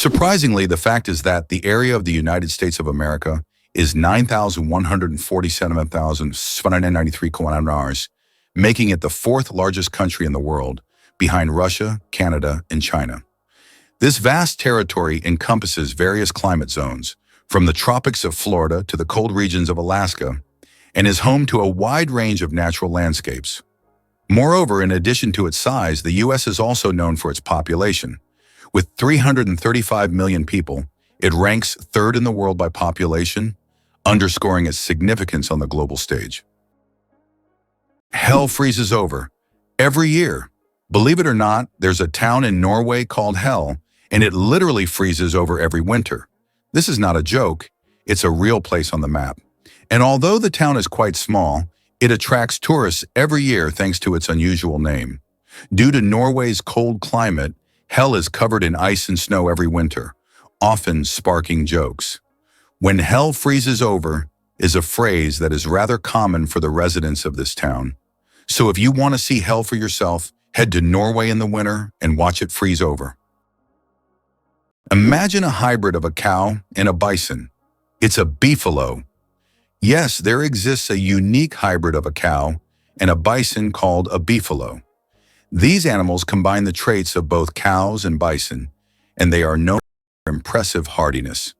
Surprisingly, the fact is that the area of the United States of America is 9,147,793 kilometers, making it the fourth largest country in the world, behind Russia, Canada, and China. This vast territory encompasses various climate zones, from the tropics of Florida to the cold regions of Alaska, and is home to a wide range of natural landscapes. Moreover, in addition to its size, the U.S. is also known for its population. With 335 million people, it ranks third in the world by population, underscoring its significance on the global stage. Hell freezes over every year. Believe it or not, there's a town in Norway called Hell, and it literally freezes over every winter. This is not a joke, it's a real place on the map. And although the town is quite small, it attracts tourists every year thanks to its unusual name. Due to Norway's cold climate, Hell is covered in ice and snow every winter, often sparking jokes. "When hell freezes over" is a phrase that is rather common for the residents of this town. So if you want to see hell for yourself, head to Norway in the winter and watch it freeze over. Imagine a hybrid of a cow and a bison. It's a beefalo. Yes, there exists a unique hybrid of a cow and a bison called a beefalo. These animals combine the traits of both cows and bison, and they are known for their impressive hardiness.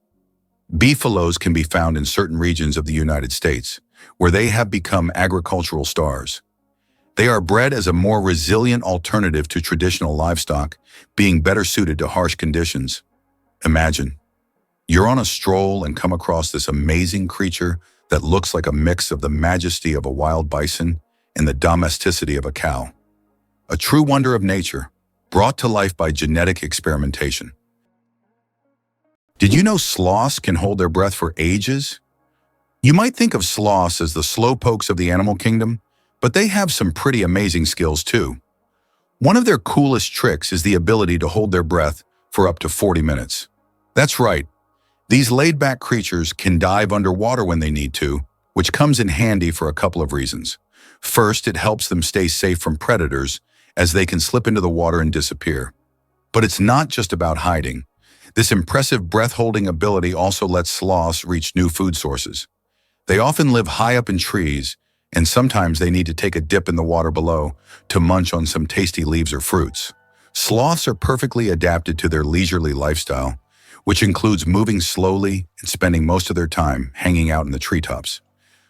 Beefalos can be found in certain regions of the United States, where they have become agricultural stars. They are bred as a more resilient alternative to traditional livestock, being better suited to harsh conditions. Imagine, you're on a stroll and come across this amazing creature that looks like a mix of the majesty of a wild bison and the domesticity of a cow. A true wonder of nature, brought to life by genetic experimentation. Did you know sloths can hold their breath for ages? You might think of sloths as the slowpokes of the animal kingdom, but they have some pretty amazing skills too. One of their coolest tricks is the ability to hold their breath for up to 40 minutes. That's right, these laid-back creatures can dive underwater when they need to, which comes in handy for a couple of reasons. First, it helps them stay safe from predators, as they can slip into the water and disappear. But it's not just about hiding. This impressive breath-holding ability also lets sloths reach new food sources. They often live high up in trees, and sometimes they need to take a dip in the water below to munch on some tasty leaves or fruits. Sloths are perfectly adapted to their leisurely lifestyle, which includes moving slowly and spending most of their time hanging out in the treetops.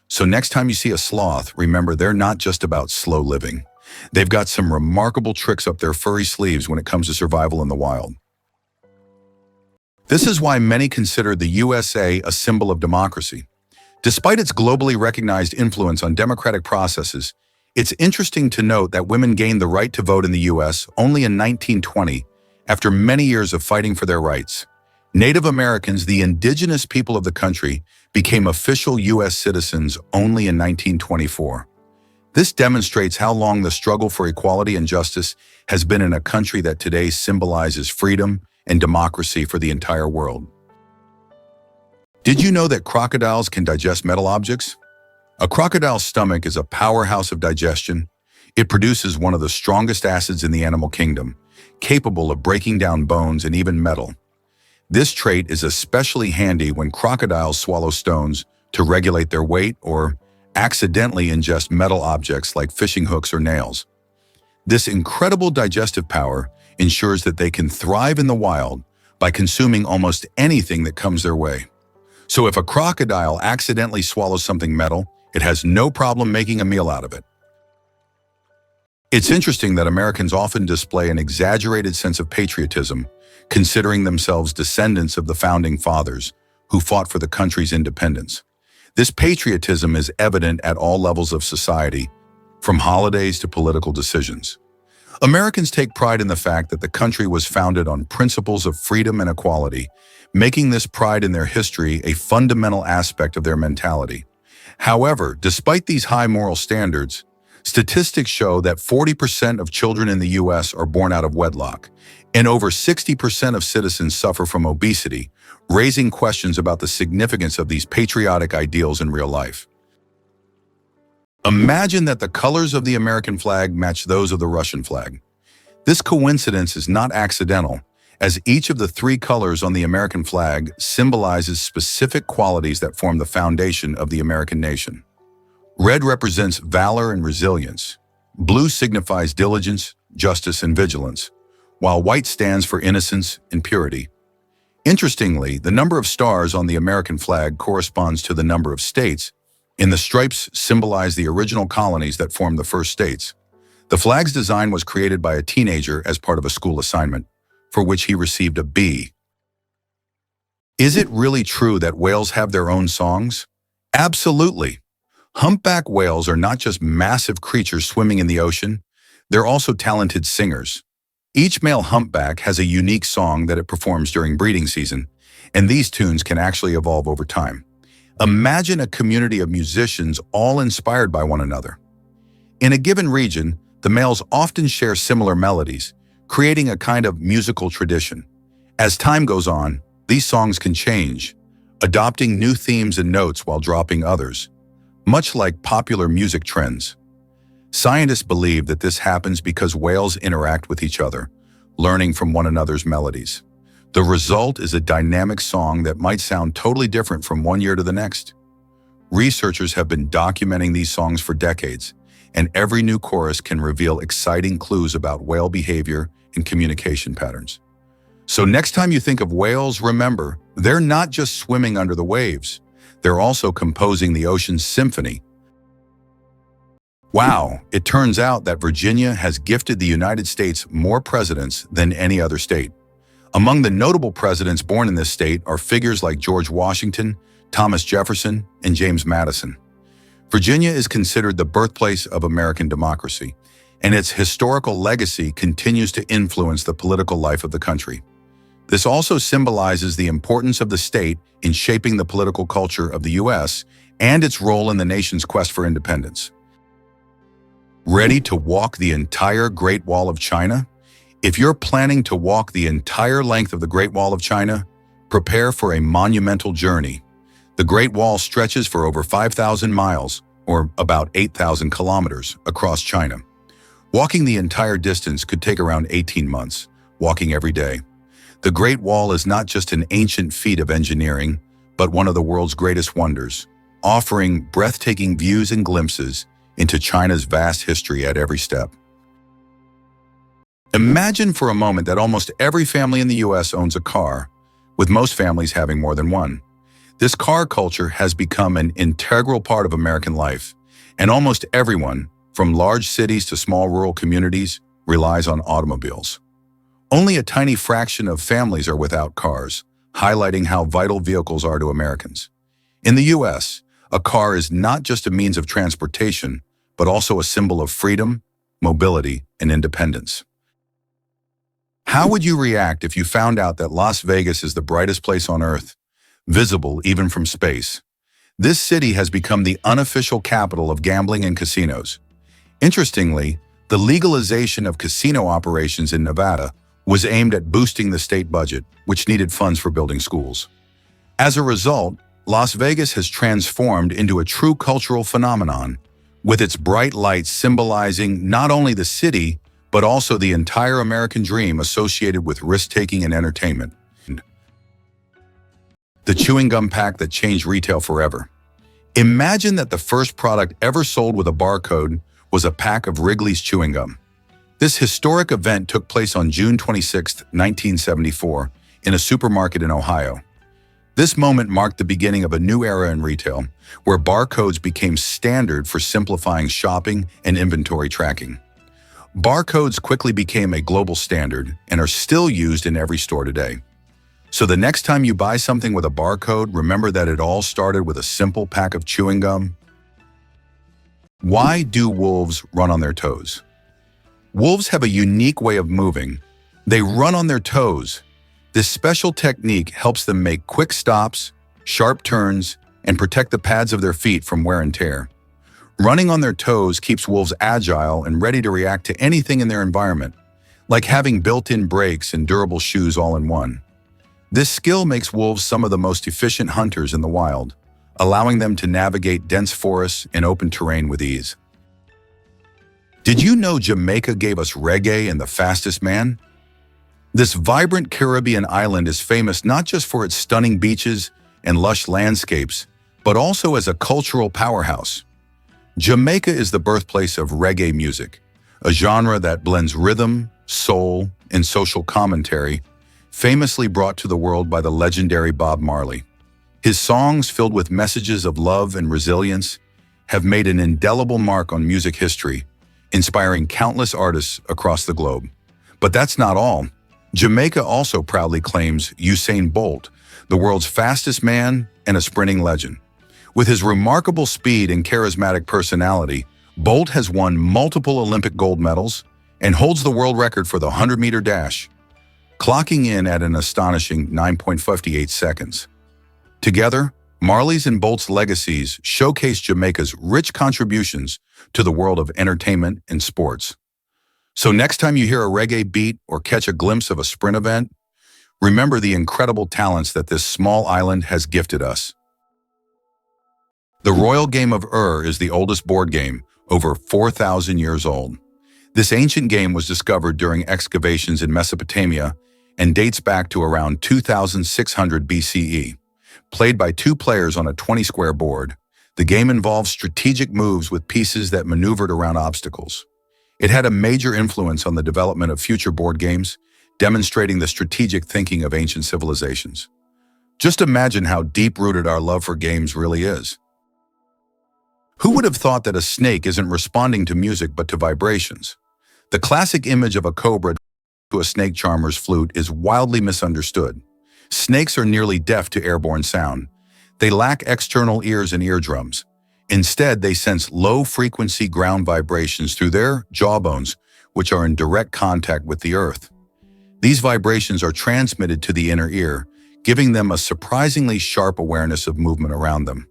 So next time you see a sloth, remember they're not just about slow living. They've got some remarkable tricks up their furry sleeves when it comes to survival in the wild. This is why many consider the USA a symbol of democracy. Despite its globally recognized influence on democratic processes, it's interesting to note that women gained the right to vote in the U.S. only in 1920, after many years of fighting for their rights. Native Americans, the indigenous people of the country, became official U.S. citizens only in 1924. This demonstrates how long the struggle for equality and justice has been in a country that today symbolizes freedom and democracy for the entire world. Did you know that crocodiles can digest metal objects? A crocodile's stomach is a powerhouse of digestion. It produces one of the strongest acids in the animal kingdom, capable of breaking down bones and even metal. This trait is especially handy when crocodiles swallow stones to regulate their weight or accidentally ingest metal objects like fishing hooks or nails. This incredible digestive power ensures that they can thrive in the wild by consuming almost anything that comes their way. So if a crocodile accidentally swallows something metal, it has no problem making a meal out of it. It's interesting that Americans often display an exaggerated sense of patriotism, considering themselves descendants of the founding fathers who fought for the country's independence. This patriotism is evident at all levels of society, from holidays to political decisions. Americans take pride in the fact that the country was founded on principles of freedom and equality, making this pride in their history a fundamental aspect of their mentality. However, despite these high moral standards, statistics show that 40% of children in the U.S. are born out of wedlock, and over 60% of citizens suffer from obesity, raising questions about the significance of these patriotic ideals in real life. Imagine that the colors of the American flag match those of the Russian flag. This coincidence is not accidental, as each of the three colors on the American flag symbolizes specific qualities that form the foundation of the American nation. Red represents valor and resilience. Blue signifies diligence, justice, and vigilance, while white stands for innocence and purity. Interestingly, the number of stars on the American flag corresponds to the number of states, and the stripes symbolize the original colonies that formed the first states. The flag's design was created by a teenager as part of a school assignment, for which he received a B. Is it really true that whales have their own songs? Absolutely. Humpback whales are not just massive creatures swimming in the ocean, they're also talented singers. Each male humpback has a unique song that it performs during breeding season, and these tunes can actually evolve over time. Imagine a community of musicians all inspired by one another. In a given region, the males often share similar melodies, creating a kind of musical tradition. As time goes on, these songs can change, adopting new themes and notes while dropping others, much like popular music trends. Scientists believe that this happens because whales interact with each other, learning from one another's melodies. The result is a dynamic song that might sound totally different from one year to the next. Researchers have been documenting these songs for decades, and every new chorus can reveal exciting clues about whale behavior and communication patterns. So next time you think of whales, remember, they're not just swimming under the waves. They're also composing the ocean's symphony. Wow, it turns out that Virginia has gifted the United States more presidents than any other state. Among the notable presidents born in this state are figures like George Washington, Thomas Jefferson, and James Madison. Virginia is considered the birthplace of American democracy, and its historical legacy continues to influence the political life of the country. This also symbolizes the importance of the state in shaping the political culture of the U.S. and its role in the nation's quest for independence. Ready to walk the entire Great Wall of China? If you're planning to walk the entire length of the Great Wall of China, prepare for a monumental journey. The Great Wall stretches for over 5,000 miles, or about 8,000 kilometers, across China. Walking the entire distance could take around 18 months, walking every day. The Great Wall is not just an ancient feat of engineering, but one of the world's greatest wonders, offering breathtaking views and glimpses into China's vast history at every step. Imagine for a moment that almost every family in the U.S. owns a car, with most families having more than one. This car culture has become an integral part of American life, and almost everyone, from large cities to small rural communities, relies on automobiles. Only a tiny fraction of families are without cars, highlighting how vital vehicles are to Americans. In the U.S., a car is not just a means of transportation, but also a symbol of freedom, mobility, and independence. How would you react if you found out that Las Vegas is the brightest place on Earth, visible even from space? This city has become the unofficial capital of gambling and casinos. Interestingly, the legalization of casino operations in Nevada was aimed at boosting the state budget, which needed funds for building schools. As a result, Las Vegas has transformed into a true cultural phenomenon, with its bright lights symbolizing not only the city, but also the entire American dream associated with risk-taking and entertainment. The chewing gum pack that changed retail forever. Imagine that the first product ever sold with a barcode was a pack of Wrigley's chewing gum. This historic event took place on June 26, 1974, in a supermarket in Ohio. This moment marked the beginning of a new era in retail, where barcodes became standard for simplifying shopping and inventory tracking. Barcodes quickly became a global standard and are still used in every store today. So the next time you buy something with a barcode, remember that it all started with a simple pack of chewing gum. Why do wolves run on their toes? Wolves have a unique way of moving. They run on their toes. This special technique helps them make quick stops, sharp turns, and protect the pads of their feet from wear and tear. Running on their toes keeps wolves agile and ready to react to anything in their environment, like having built-in brakes and durable shoes all in one. This skill makes wolves some of the most efficient hunters in the wild, allowing them to navigate dense forests and open terrain with ease. Did you know Jamaica gave us reggae and the fastest man? This vibrant Caribbean island is famous not just for its stunning beaches and lush landscapes, but also as a cultural powerhouse. Jamaica is the birthplace of reggae music, a genre that blends rhythm, soul, and social commentary, famously brought to the world by the legendary Bob Marley. His songs, filled with messages of love and resilience, have made an indelible mark on music history, inspiring countless artists across the globe. But that's not all. Jamaica also proudly claims Usain Bolt, the world's fastest man and a sprinting legend. With his remarkable speed and charismatic personality, Bolt has won multiple Olympic gold medals and holds the world record for the 100-meter dash, clocking in at an astonishing 9.58 seconds. Together, Marley's and Bolt's legacies showcase Jamaica's rich contributions to the world of entertainment and sports. So next time you hear a reggae beat or catch a glimpse of a sprint event, remember the incredible talents that this small island has gifted us. The royal game of is the oldest board game, over 4,000 years old. This ancient game was discovered during excavations in Mesopotamia and dates back to around 2600 BCE. Played by two players on a 20-square board, the game involves strategic moves with pieces that maneuvered around obstacles. It had a major influence on the development of future board games, demonstrating the strategic thinking of ancient civilizations. Just imagine how deep-rooted our love for games really is. Who would have thought that a snake isn't responding to music but to vibrations? The classic image of a cobra to a snake charmer's flute is wildly misunderstood. Snakes are nearly deaf to airborne sound. They lack external ears and eardrums. Instead, they sense low-frequency ground vibrations through their jawbones, which are in direct contact with the earth. These vibrations are transmitted to the inner ear, giving them a surprisingly sharp awareness of movement around them.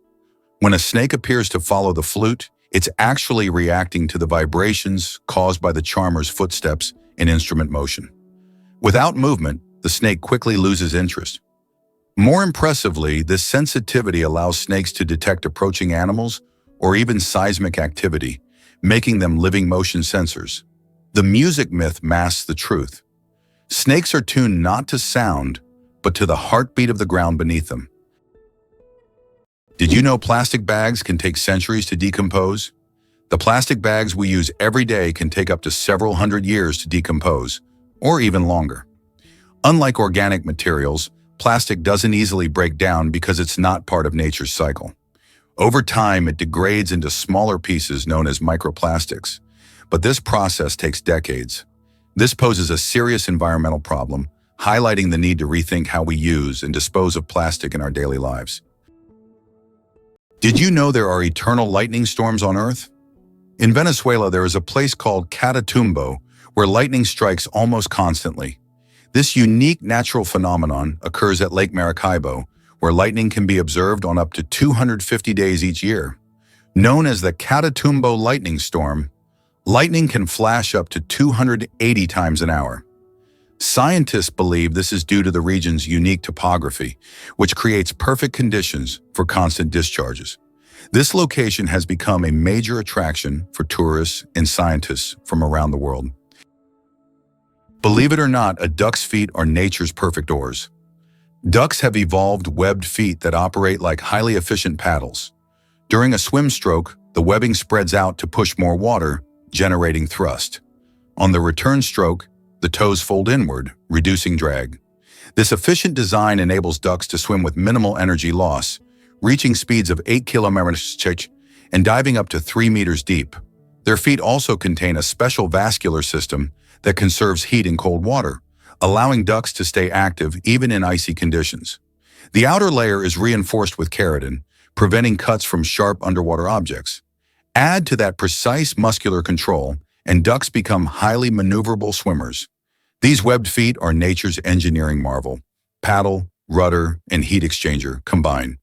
When a snake appears to follow the flute, it's actually reacting to the vibrations caused by the charmer's footsteps and instrument motion. Without movement, the snake quickly loses interest. More impressively, this sensitivity allows snakes to detect approaching animals or even seismic activity, making them living motion sensors. The music myth masks the truth. Snakes are tuned not to sound, but to the heartbeat of the ground beneath them. Did you know plastic bags can take centuries to decompose? The plastic bags we use every day can take up to several hundred years to decompose, or even longer. Unlike organic materials, plastic doesn't easily break down because it's not part of nature's cycle. Over time, it degrades into smaller pieces known as microplastics, but this process takes decades. This poses a serious environmental problem, highlighting the need to rethink how we use and dispose of plastic in our daily lives. Did you know there are eternal lightning storms on Earth? In Venezuela, there is a place called Catatumbo where lightning strikes almost constantly. This unique natural phenomenon occurs at Lake Maracaibo, where lightning can be observed on up to 250 days each year. Known as the Catatumbo lightning storm, lightning can flash up to 280 times an hour. Scientists believe this is due to the region's unique topography, which creates perfect conditions for constant discharges. This location has become a major attraction for tourists and scientists from around the world. Believe it or not, a duck's feet are nature's perfect oars. Ducks have evolved webbed feet that operate like highly efficient paddles. During a swim stroke, the webbing spreads out to push more water, generating thrust. On the return stroke, the toes fold inward, reducing drag. This efficient design enables ducks to swim with minimal energy loss, reaching speeds of 8 km/h and diving up to 3 meters deep. Their feet also contain a special vascular system that conserves heat in cold water, allowing ducks to stay active even in icy conditions. The outer layer is reinforced with keratin, preventing cuts from sharp underwater objects. Add to that precise muscular control, and ducks become highly maneuverable swimmers. These webbed feet are nature's engineering marvel. Paddle, rudder, and heat exchanger combine.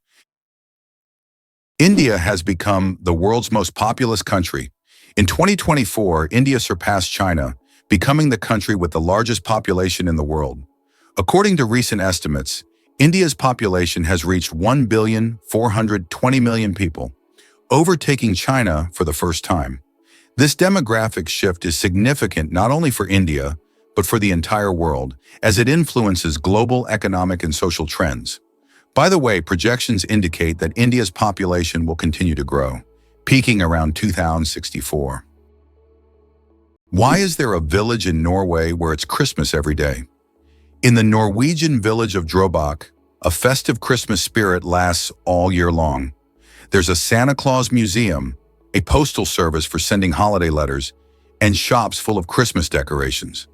India has become the world's most populous country. In 2024, India surpassed China, becoming the country with the largest population in the world. According to recent estimates, India's population has reached 1,420,000,000 people, overtaking China for the first time. This demographic shift is significant not only for India, but for the entire world, as it influences global economic and social trends. By the way, projections indicate that India's population will continue to grow, peaking around 2064. Why is there a village in Norway where it's Christmas every day? In the Norwegian village of Drøbak, a festive Christmas spirit lasts all year long. There's a Santa Claus museum, a postal service for sending holiday letters, and shops full of Christmas decorations.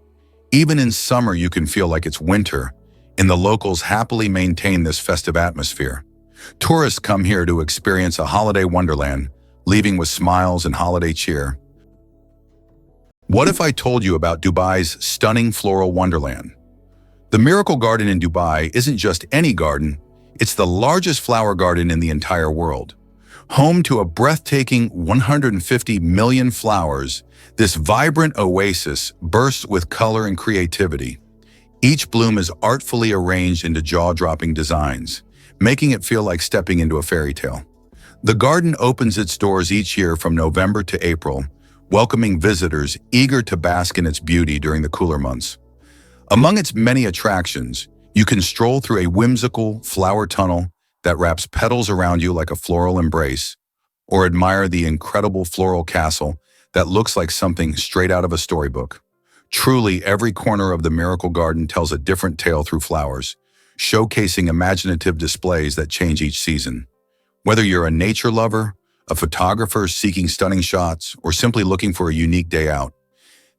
Even in summer, you can feel like it's winter, and the locals happily maintain this festive atmosphere. Tourists come here to experience a holiday wonderland, leaving with smiles and holiday cheer. What if I told you about Dubai's stunning floral wonderland? The Miracle Garden in Dubai isn't just any garden, it's the largest flower garden in the entire world. Home to a breathtaking 150 million flowers, this vibrant oasis bursts with color and creativity. Each bloom is artfully arranged into jaw-dropping designs, making it feel like stepping into a fairy tale. The garden opens its doors each year from November to April, welcoming visitors eager to bask in its beauty during the cooler months. Among its many attractions, you can stroll through a whimsical flower tunnel that wraps petals around you like a floral embrace, or admire the incredible floral castle that looks like something straight out of a storybook. Truly, every corner of the Miracle Garden tells a different tale through flowers, showcasing imaginative displays that change each season. Whether you're a nature lover, a photographer seeking stunning shots, or simply looking for a unique day out,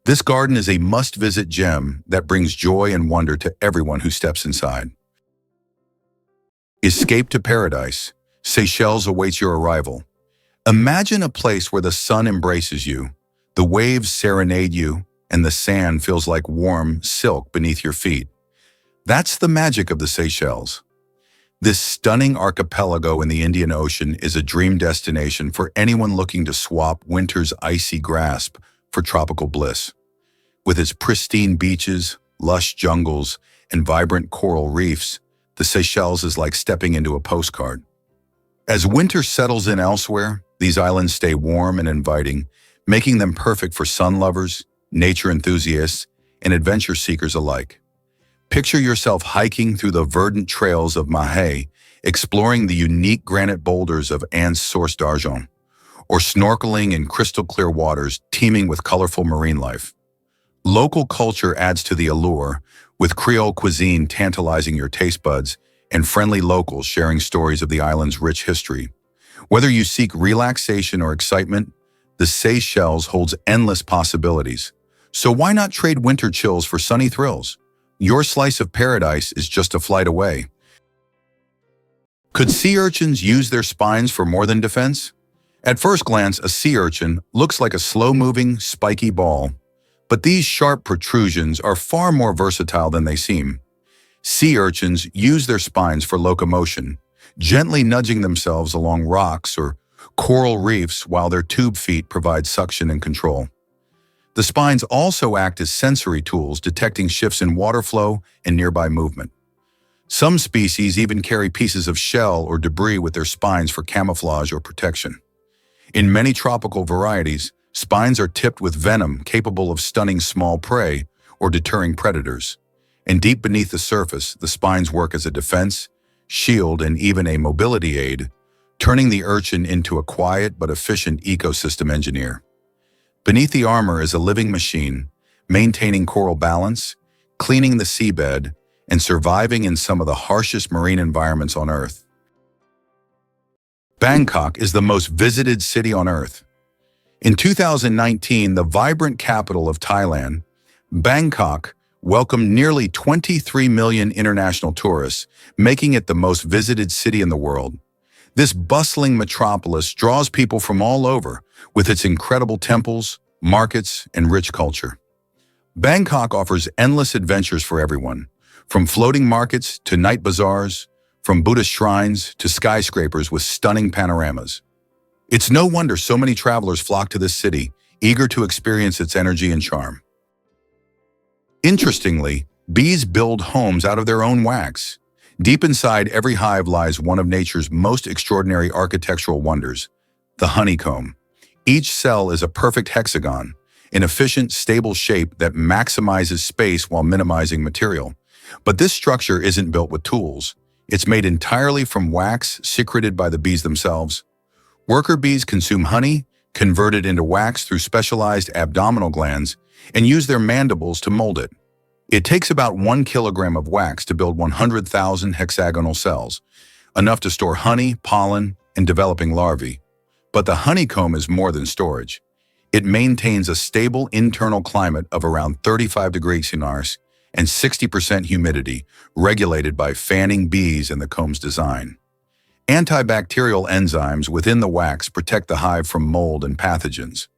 this garden is a must-visit gem that brings joy and wonder to everyone who steps inside. Escape to paradise. Seychelles awaits your arrival. Imagine a place where the sun embraces you, the waves serenade you, and the sand feels like warm silk beneath your feet. That's the magic of the Seychelles. This stunning archipelago in the Indian Ocean is a dream destination for anyone looking to swap winter's icy grasp for tropical bliss. With its pristine beaches, lush jungles, and vibrant coral reefs, the Seychelles is like stepping into a postcard. As winter settles in elsewhere, these islands stay warm and inviting, making them perfect for sun lovers, nature enthusiasts, and adventure seekers alike. Picture yourself hiking through the verdant trails of Mahé, exploring the unique granite boulders of Anse Source d'Argent, or snorkeling in crystal-clear waters teeming with colorful marine life. Local culture adds to the allure, with Creole cuisine tantalizing your taste buds and friendly locals sharing stories of the island's rich history. Whether you seek relaxation or excitement, the Seychelles holds endless possibilities. So why not trade winter chills for sunny thrills? Your slice of paradise is just a flight away. Could sea urchins use their spines for more than defense? At first glance, a sea urchin looks like a slow-moving, spiky ball. But these sharp protrusions are far more versatile than they seem. Sea urchins use their spines for locomotion, gently nudging themselves along rocks or coral reefs while their tube feet provide suction and control. The spines also act as sensory tools, detecting shifts in water flow and nearby movement. Some species even carry pieces of shell or debris with their spines for camouflage or protection. In many tropical varieties, spines are tipped with venom capable of stunning small prey or deterring predators. And deep beneath the surface, the spines work as a defense, shield, and even a mobility aid, turning the urchin into a quiet but efficient ecosystem engineer. Beneath the armor is a living machine, maintaining coral balance, cleaning the seabed, and surviving in some of the harshest marine environments on Earth. Bangkok is the most visited city on Earth. In 2019, the vibrant capital of Thailand, Bangkok welcomed nearly 23 million international tourists, making it the most visited city in the world. This bustling metropolis draws people from all over, with its incredible temples, markets, and rich culture. Bangkok offers endless adventures for everyone, from floating markets to night bazaars, from Buddhist shrines to skyscrapers with stunning panoramas. It's no wonder so many travelers flock to this city, eager to experience its energy and charm. Interestingly, bees build homes out of their own wax. Deep inside every hive lies one of nature's most extraordinary architectural wonders, the honeycomb. Each cell is a perfect hexagon, an efficient, stable shape that maximizes space while minimizing material. But this structure isn't built with tools. It's made entirely from wax secreted by the bees themselves. Worker bees consume honey, convert it into wax through specialized abdominal glands, and use their mandibles to mold it. It takes about 1 kilogram of wax to build 100,000 hexagonal cells, enough to store honey, pollen, and developing larvae. But the honeycomb is more than storage. It maintains a stable internal climate of around 35 degrees Celsius and 60% humidity, regulated by fanning bees and the comb's design. Antibacterial enzymes within the wax protect the hive from mold and pathogens.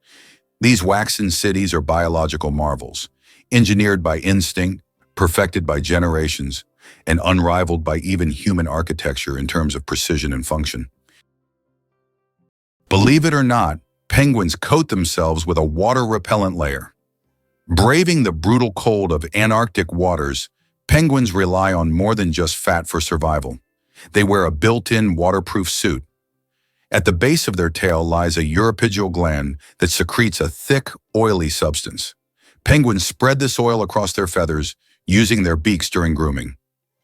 These waxen cities are biological marvels, engineered by instinct, perfected by generations, and unrivaled by even human architecture in terms of precision and function. Believe it or not, penguins coat themselves with a water-repellent layer. Braving the brutal cold of Antarctic waters, penguins rely on more than just fat for survival. They wear a built-in waterproof suit. At the base of their tail lies a uripygial gland that secretes a thick, oily substance. Penguins spread this oil across their feathers, using their beaks during grooming.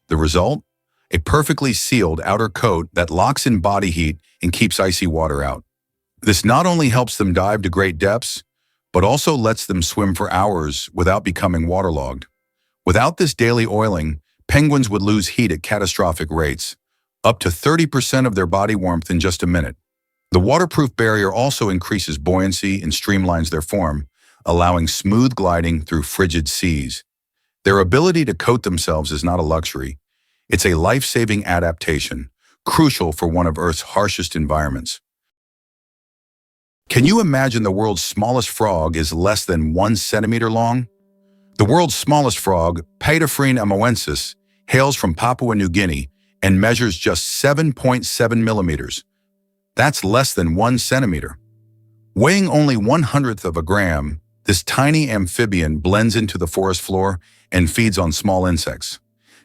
The result? A perfectly sealed outer coat that locks in body heat and keeps icy water out. This not only helps them dive to great depths, but also lets them swim for hours without becoming waterlogged. Without this daily oiling, penguins would lose heat at catastrophic rates, up to 30% of their body warmth in just a minute. The waterproof barrier also increases buoyancy and streamlines their form, allowing smooth gliding through frigid seas. Their ability to coat themselves is not a luxury. It's a life-saving adaptation, crucial for one of Earth's harshest environments. Can you imagine the world's smallest frog is less than 1 centimeter long? The world's smallest frog, Paedophryne amoensis, hails from Papua New Guinea and measures just 7.7 millimeters. That's less than 1 centimeter. Weighing only 1/100th of a gram, this tiny amphibian blends into the forest floor and feeds on small insects.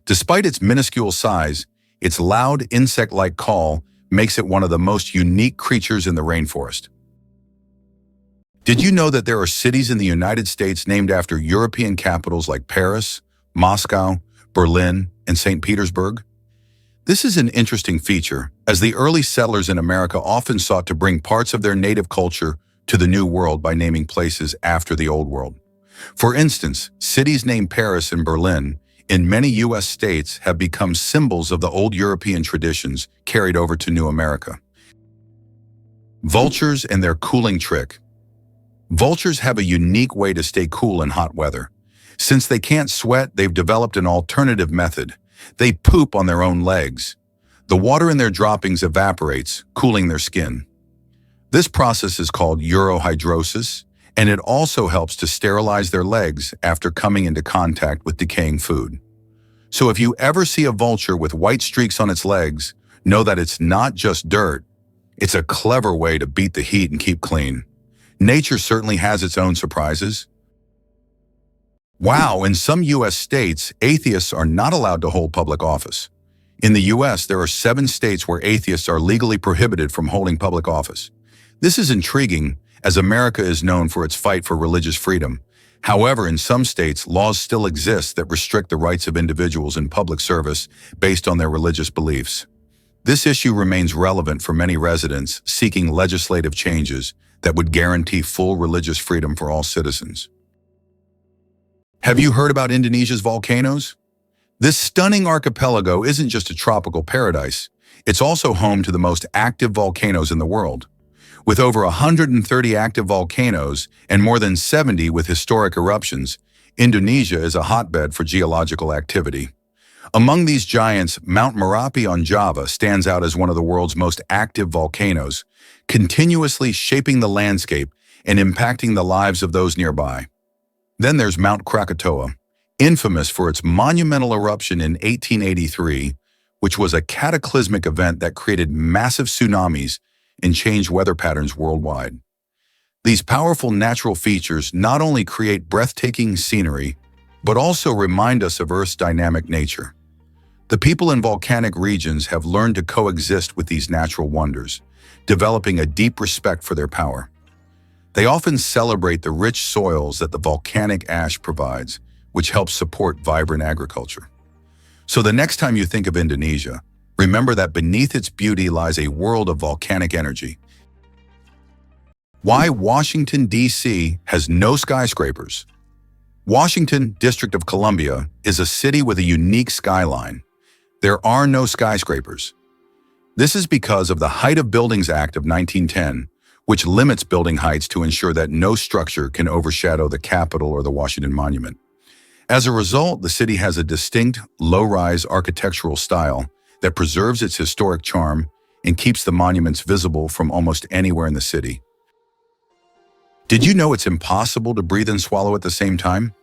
Despite its minuscule size, its loud insect-like call makes it one of the most unique creatures in the rainforest. Did you know that there are cities in the United States named after European capitals like Paris, Moscow, Berlin, and St. Petersburg? This is an interesting feature, as the early settlers in America often sought to bring parts of their native culture to the New World by naming places after the Old World. For instance, cities named Paris and Berlin in many U.S. states have become symbols of the old European traditions carried over to New America. Vultures and their cooling trick. Vultures have a unique way to stay cool in hot weather. Since they can't sweat, they've developed an alternative method. They poop on their own legs. The water in their droppings evaporates, cooling their skin. This process is called urohydrosis, and it also helps to sterilize their legs after coming into contact with decaying food. So if you ever see a vulture with white streaks on its legs, know that it's not just dirt. It's a clever way to beat the heat and keep clean. Nature certainly has its own surprises. Wow, in some U.S. states, atheists are not allowed to hold public office. In the U.S., there are 7 states where atheists are legally prohibited from holding public office. This is intriguing, as America is known for its fight for religious freedom. However, in some states, laws still exist that restrict the rights of individuals in public service based on their religious beliefs. This issue remains relevant for many residents seeking legislative changes that would guarantee full religious freedom for all citizens. Have you heard about Indonesia's volcanoes? This stunning archipelago isn't just a tropical paradise, it's also home to the most active volcanoes in the world. With over 130 active volcanoes and more than 70 with historic eruptions, Indonesia is a hotbed for geological activity. Among these giants, Mount Merapi on Java stands out as one of the world's most active volcanoes, continuously shaping the landscape and impacting the lives of those nearby. Then there's Mount Krakatoa, infamous for its monumental eruption in 1883, which was a cataclysmic event that created massive tsunamis and changed weather patterns worldwide. These powerful natural features not only create breathtaking scenery, but also remind us of Earth's dynamic nature. The people in volcanic regions have learned to coexist with these natural wonders, developing a deep respect for their power. They often celebrate the rich soils that the volcanic ash provides, which helps support vibrant agriculture. So the next time you think of Indonesia, remember that beneath its beauty lies a world of volcanic energy. Why Washington, D.C. has no skyscrapers. Washington, District of Columbia, is a city with a unique skyline. There are no skyscrapers. This is because of the Height of Buildings Act of 1910, which limits building heights to ensure that no structure can overshadow the Capitol or the Washington Monument. As a result, the city has a distinct, low-rise architectural style that preserves its historic charm and keeps the monuments visible from almost anywhere in the city. Did you know it's impossible to breathe and swallow at the same time?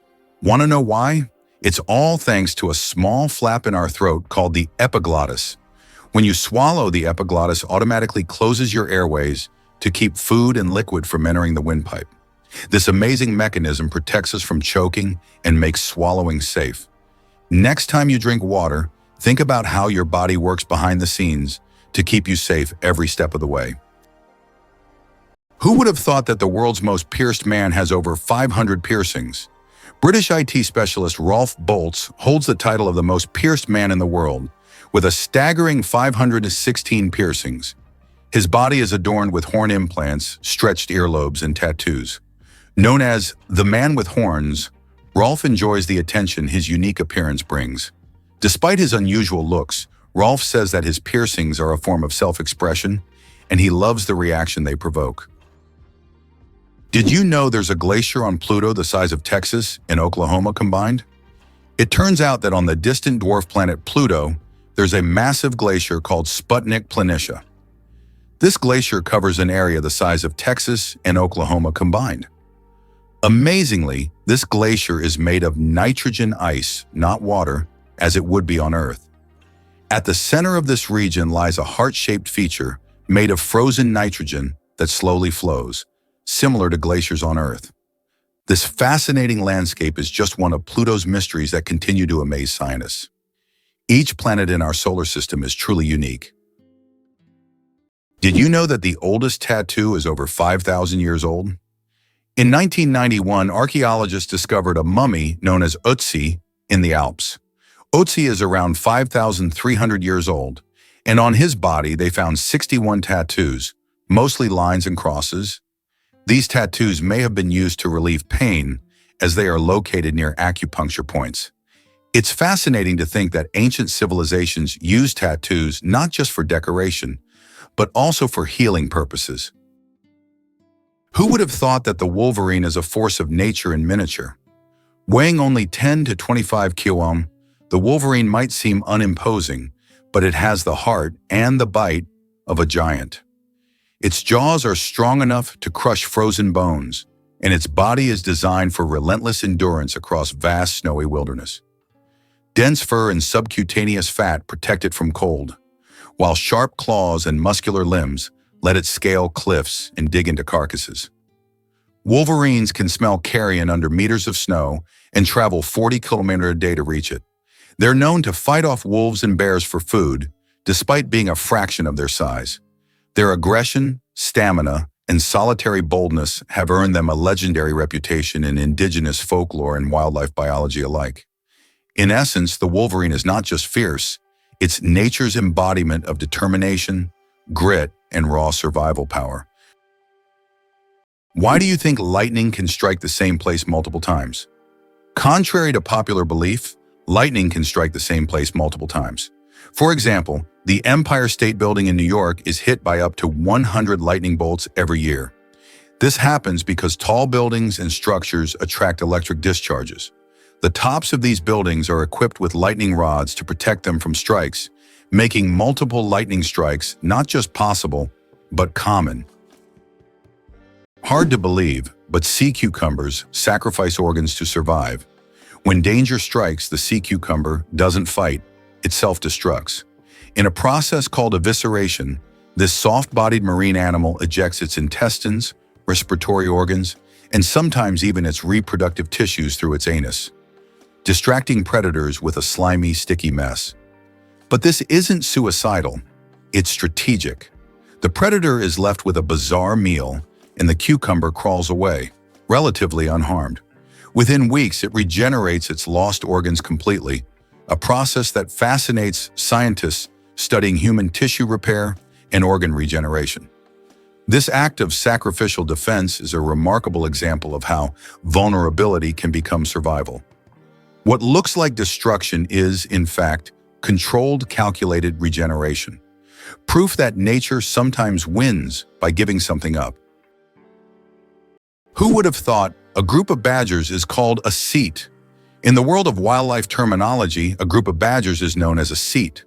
Want to know why? It's all thanks to a small flap in our throat called the epiglottis. When you swallow, the epiglottis automatically closes your airways to keep food and liquid from entering the windpipe. This amazing mechanism protects us from choking and makes swallowing safe. Next time you drink water, think about how your body works behind the scenes to keep you safe every step of the way. Who would have thought that the world's most pierced man has over 500 piercings? British IT specialist Rolf Boltz holds the title of the most pierced man in the world, with a staggering 516 piercings. His body is adorned with horn implants, stretched earlobes, and tattoos. Known as the man with horns, Rolf enjoys the attention his unique appearance brings. Despite his unusual looks, Rolf says that his piercings are a form of self-expression, and he loves the reaction they provoke. Did you know there's a glacier on Pluto the size of Texas and Oklahoma combined? It turns out that on the distant dwarf planet Pluto, there's a massive glacier called Sputnik Planitia. This glacier covers an area the size of Texas and Oklahoma combined. Amazingly, this glacier is made of nitrogen ice, not water, as it would be on Earth. At the center of this region lies a heart-shaped feature made of frozen nitrogen that slowly flows, similar to glaciers on Earth. This fascinating landscape is just one of Pluto's mysteries that continue to amaze scientists. Each planet in our solar system is truly unique. Did you know that the oldest tattoo is over 5,000 years old? In 1991, archaeologists discovered a mummy known as Ötzi in the Alps. Ötzi is around 5,300 years old, and on his body they found 61 tattoos, mostly lines and crosses. These tattoos may have been used to relieve pain, as they are located near acupuncture points. It's fascinating to think that ancient civilizations used tattoos not just for decoration, but also for healing purposes. Who would have thought that the wolverine is a force of nature in miniature? Weighing only 10 to 25 kg, the wolverine might seem unimposing, but it has the heart and the bite of a giant. Its jaws are strong enough to crush frozen bones, and its body is designed for relentless endurance across vast snowy wilderness. Dense fur and subcutaneous fat protect it from cold, while sharp claws and muscular limbs let it scale cliffs and dig into carcasses. Wolverines can smell carrion under meters of snow and travel 40 km a day to reach it. They're known to fight off wolves and bears for food, despite being a fraction of their size. Their aggression, stamina, and solitary boldness have earned them a legendary reputation in indigenous folklore and wildlife biology alike. In essence, the wolverine is not just fierce, it's nature's embodiment of determination, grit, and raw survival power. Why do you think lightning can strike the same place multiple times? Contrary to popular belief, lightning can strike the same place multiple times. For example, the Empire State Building in New York is hit by up to 100 lightning bolts every year. This happens because tall buildings and structures attract electric discharges. The tops of these buildings are equipped with lightning rods to protect them from strikes, making multiple lightning strikes not just possible, but common. Hard to believe, but sea cucumbers sacrifice organs to survive. When danger strikes, the sea cucumber doesn't fight, it self-destructs. In a process called evisceration, this soft-bodied marine animal ejects its intestines, respiratory organs, and sometimes even its reproductive tissues through its anus, distracting predators with a slimy, sticky mess. But this isn't suicidal, it's strategic. The predator is left with a bizarre meal, and the cucumber crawls away, relatively unharmed. Within weeks, it regenerates its lost organs completely, a process that fascinates scientists studying human tissue repair and organ regeneration. This act of sacrificial defense is a remarkable example of how vulnerability can become survival. What looks like destruction is, in fact, controlled, calculated regeneration. Proof that nature sometimes wins by giving something up. Who would have thought a group of badgers is called a seat? In the world of wildlife terminology, a group of badgers is known as a seat.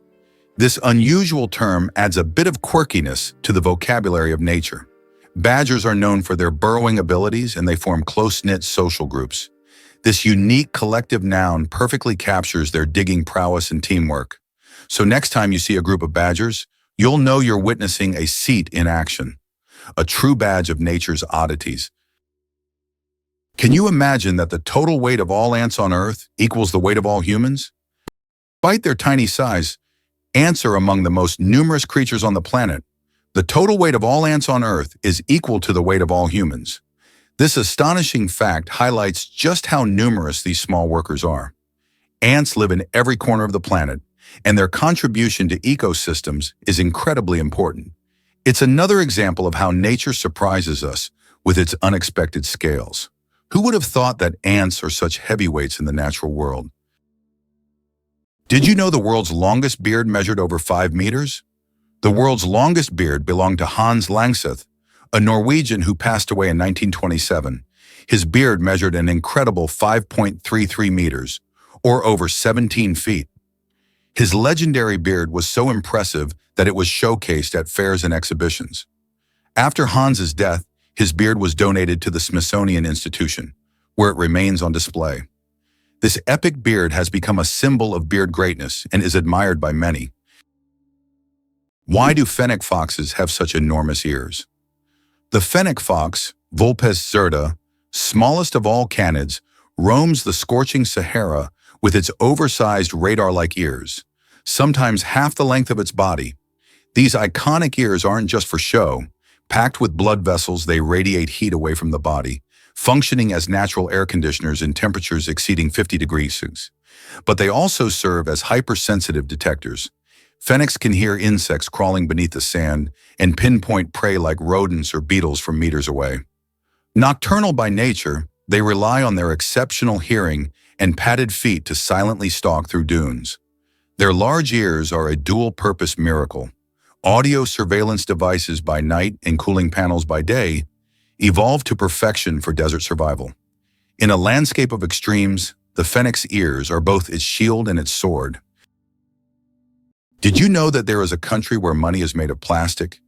This unusual term adds a bit of quirkiness to the vocabulary of nature. Badgers are known for their burrowing abilities, and they form close-knit social groups. This unique collective noun perfectly captures their digging prowess and teamwork. So next time you see a group of badgers, you'll know you're witnessing a seat in action, a true badge of nature's oddities. Can you imagine that the total weight of all ants on Earth equals the weight of all humans? Despite their tiny size, ants are among the most numerous creatures on the planet. The total weight of all ants on Earth is equal to the weight of all humans. This astonishing fact highlights just how numerous these small workers are. Ants live in every corner of the planet, and their contribution to ecosystems is incredibly important. It's another example of how nature surprises us with its unexpected scales. Who would have thought that ants are such heavyweights in the natural world? Did you know the world's longest beard measured over 5 meters? The world's longest beard belonged to Hans Langseth, a Norwegian who passed away in 1927. His beard measured an incredible 5.33 meters, or over 17 feet. His legendary beard was so impressive that it was showcased at fairs and exhibitions. After Hans's death, his beard was donated to the Smithsonian Institution, where it remains on display. This epic beard has become a symbol of beard greatness and is admired by many. Why do fennec foxes have such enormous ears? The fennec fox, Vulpes zerta, smallest of all canids, roams the scorching Sahara with its oversized radar-like ears, sometimes half the length of its body. These iconic ears aren't just for show. Packed with blood vessels, they radiate heat away from the body, functioning as natural air conditioners in temperatures exceeding 50 degrees. But they also serve as hypersensitive detectors. Fennecs can hear insects crawling beneath the sand and pinpoint prey like rodents or beetles from meters away. Nocturnal by nature, they rely on their exceptional hearing and padded feet to silently stalk through dunes. Their large ears are a dual-purpose miracle. Audio surveillance devices by night and cooling panels by day evolved to perfection for desert survival. In a landscape of extremes, the fennec's ears are both its shield and its sword. Did you know that there is a country where money is made of plastic?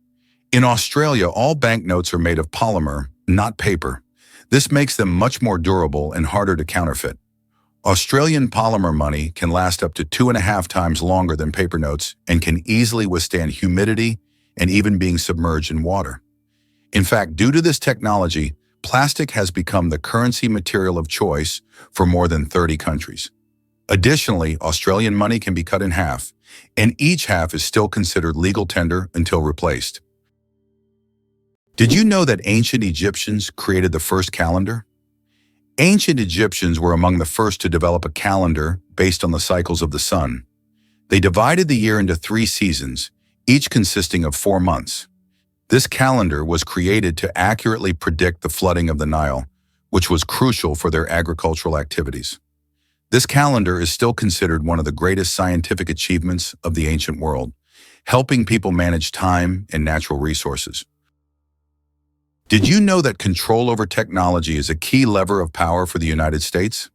In Australia, all banknotes are made of polymer, not paper. This makes them much more durable and harder to counterfeit. Australian polymer money can last up to 2.5 times longer than paper notes and can easily withstand humidity and even being submerged in water. In fact, due to this technology, plastic has become the currency material of choice for more than 30 countries. Additionally, Australian money can be cut in half, and each half is still considered legal tender until replaced. Did you know that ancient Egyptians created the first calendar? Ancient Egyptians were among the first to develop a calendar based on the cycles of the sun. They divided the year into 3 seasons, each consisting of 4 months. This calendar was created to accurately predict the flooding of the Nile, which was crucial for their agricultural activities. This calendar is still considered one of the greatest scientific achievements of the ancient world, helping people manage time and natural resources. Did you know that control over technology is a key lever of power for the United States?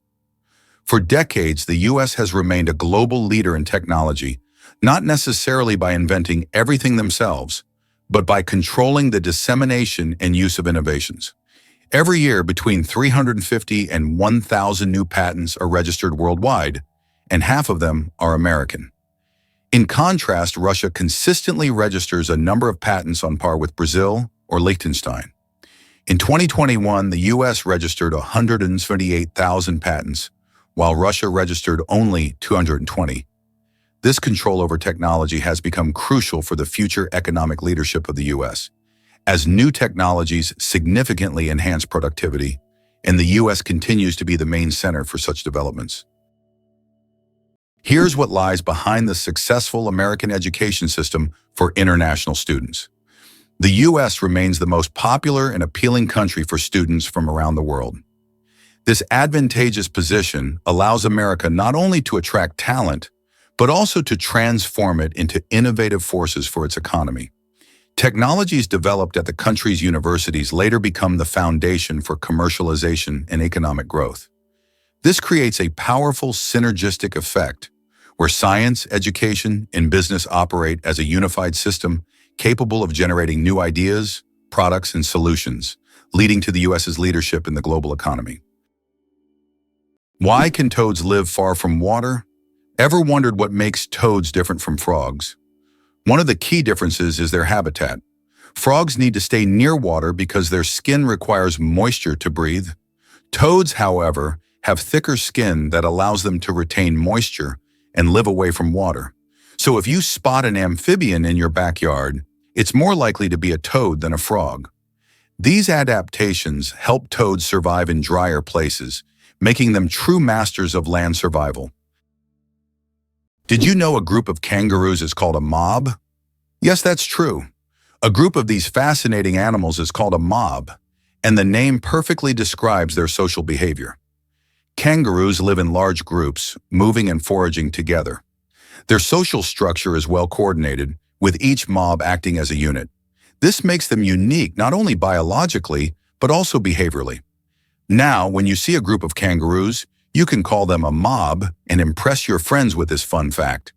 For decades, the U.S. has remained a global leader in technology, not necessarily by inventing everything themselves, but by controlling the dissemination and use of innovations. Every year, between 350 and 1,000 new patents are registered worldwide, and half of them are American. In contrast, Russia consistently registers a number of patents on par with Brazil or Liechtenstein. In 2021, the U.S. registered 178,000 patents, while Russia registered only 220. This control over technology has become crucial for the future economic leadership of the U.S. as new technologies significantly enhance productivity, and the U.S. continues to be the main center for such developments. Here's what lies behind the successful American education system for international students. The U.S. remains the most popular and appealing country for students from around the world. This advantageous position allows America not only to attract talent, but also to transform it into innovative forces for its economy. Technologies developed at the country's universities later become the foundation for commercialization and economic growth. This creates a powerful synergistic effect where science, education, and business operate as a unified system capable of generating new ideas, products, and solutions, leading to the U.S.'s leadership in the global economy. Why can toads live far from water? Ever wondered what makes toads different from frogs? One of the key differences is their habitat. Frogs need to stay near water because their skin requires moisture to breathe. Toads, however, have thicker skin that allows them to retain moisture and live away from water. So if you spot an amphibian in your backyard, it's more likely to be a toad than a frog. These adaptations help toads survive in drier places, making them true masters of land survival. Did you know a group of kangaroos is called a mob? Yes, that's true. A group of these fascinating animals is called a mob, and the name perfectly describes their social behavior. Kangaroos live in large groups, moving and foraging together. Their social structure is well coordinated, with each mob acting as a unit. This makes them unique not only biologically, but also behaviorally. Now, when you see a group of kangaroos, you can call them a mob and impress your friends with this fun fact.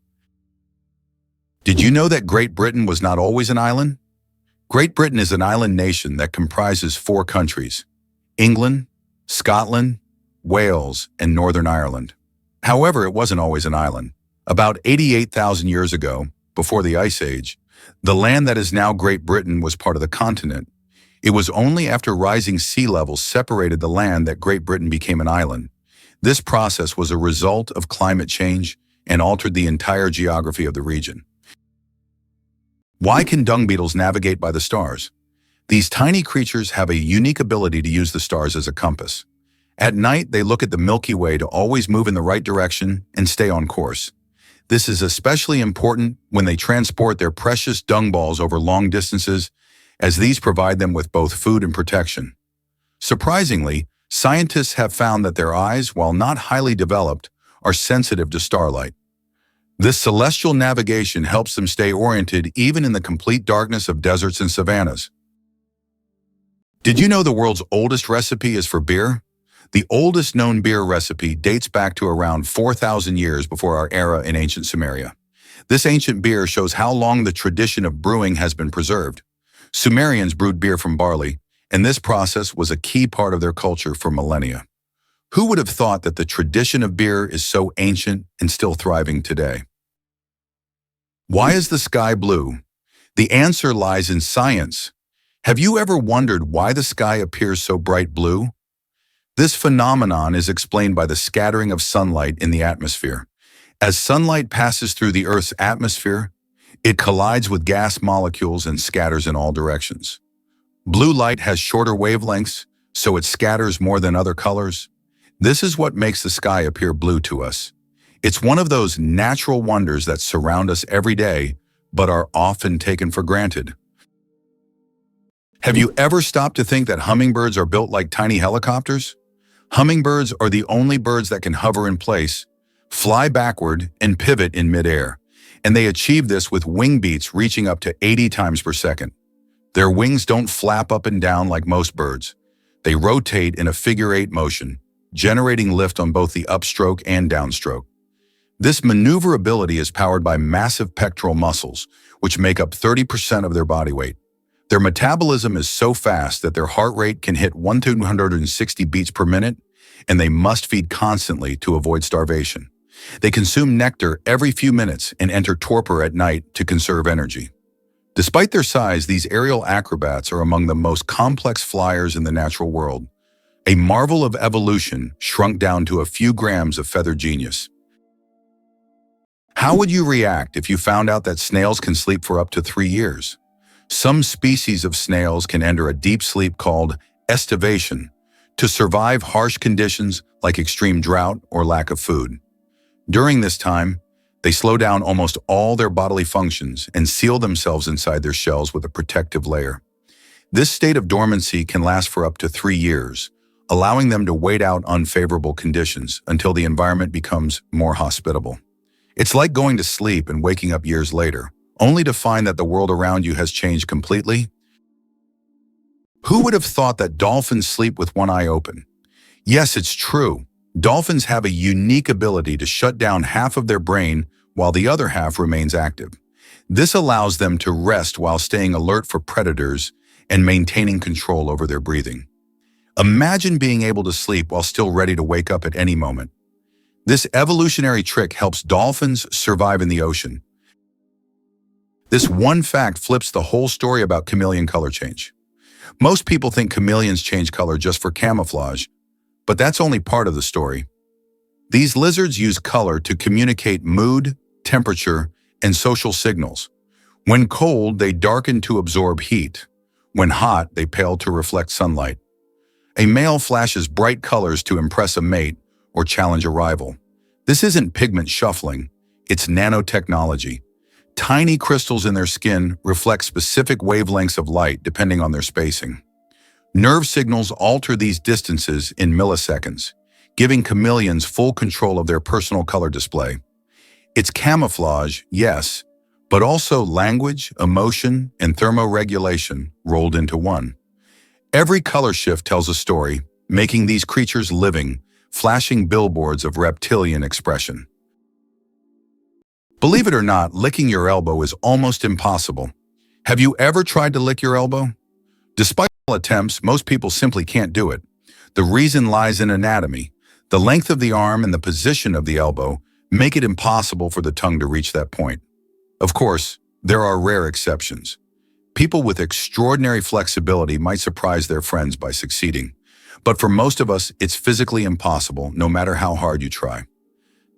Did you know that Great Britain was not always an island? Great Britain is an island nation that comprises 4 countries: England, Scotland, Wales, and Northern Ireland. However, it wasn't always an island. About 88,000 years ago, before the Ice Age, the land that is now Great Britain was part of the continent. It was only after rising sea levels separated the land that Great Britain became an island. This process was a result of climate change and altered the entire geography of the region. Why can dung beetles navigate by the stars? These tiny creatures have a unique ability to use the stars as a compass. At night, they look at the Milky Way to always move in the right direction and stay on course. This is especially important when they transport their precious dung balls over long distances, as these provide them with both food and protection. Surprisingly, scientists have found that their eyes, while not highly developed, are sensitive to starlight. This celestial navigation helps them stay oriented even in the complete darkness of deserts and savannas. Did you know the world's oldest recipe is for beer? The oldest known beer recipe dates back to around 4,000 years before our era in ancient Sumeria. This ancient beer shows how long the tradition of brewing has been preserved. Sumerians brewed beer from barley, and this process was a key part of their culture for millennia. Who would have thought that the tradition of beer is so ancient and still thriving today? Why is the sky blue? The answer lies in science. Have you ever wondered why the sky appears so bright blue? This phenomenon is explained by the scattering of sunlight in the atmosphere. As sunlight passes through the Earth's atmosphere, it collides with gas molecules and scatters in all directions. Blue light has shorter wavelengths, so it scatters more than other colors. This is what makes the sky appear blue to us. It's one of those natural wonders that surround us every day, but are often taken for granted. Have you ever stopped to think that hummingbirds are built like tiny helicopters? Hummingbirds are the only birds that can hover in place, fly backward, and pivot in midair, and they achieve this with wing beats reaching up to 80 times per second. Their wings don't flap up and down like most birds. They rotate in a figure-8 motion, generating lift on both the upstroke and downstroke. This maneuverability is powered by massive pectoral muscles, which make up 30% of their body weight. Their metabolism is so fast that their heart rate can hit 1,260 beats per minute, and they must feed constantly to avoid starvation. They consume nectar every few minutes and enter torpor at night to conserve energy. Despite their size, these aerial acrobats are among the most complex flyers in the natural world, a marvel of evolution shrunk down to a few grams of feather genius. How would you react if you found out that snails can sleep for up to 3 years? Some species of snails can enter a deep sleep called estivation to survive harsh conditions like extreme drought or lack of food. During this time, they slow down almost all their bodily functions and seal themselves inside their shells with a protective layer. This state of dormancy can last for up to 3 years, allowing them to wait out unfavorable conditions until the environment becomes more hospitable. It's like going to sleep and waking up years later, only to find that the world around you has changed completely. Who would have thought that dolphins sleep with one eye open? Yes, it's true. Dolphins have a unique ability to shut down half of their brain while the other half remains active. This allows them to rest while staying alert for predators and maintaining control over their breathing. Imagine being able to sleep while still ready to wake up at any moment. This evolutionary trick helps dolphins survive in the ocean. This one fact flips the whole story about chameleon color change. Most people think chameleons change color just for camouflage, but that's only part of the story. These lizards use color to communicate mood, temperature, and social signals. When cold, they darken to absorb heat. When hot, they pale to reflect sunlight. A male flashes bright colors to impress a mate or challenge a rival. This isn't pigment shuffling, it's nanotechnology. Tiny crystals in their skin reflect specific wavelengths of light depending on their spacing. Nerve signals alter these distances in milliseconds, giving chameleons full control of their personal color display. It's camouflage, yes, but also language, emotion, and thermoregulation rolled into one. Every color shift tells a story, making these creatures living, flashing billboards of reptilian expression. Believe it or not, licking your elbow is almost impossible. Have you ever tried to lick your elbow? Despite all attempts, most people simply can't do it. The reason lies in anatomy. The length of the arm and the position of the elbow make it impossible for the tongue to reach that point. Of course, there are rare exceptions. People with extraordinary flexibility might surprise their friends by succeeding. But for most of us, it's physically impossible, no matter how hard you try.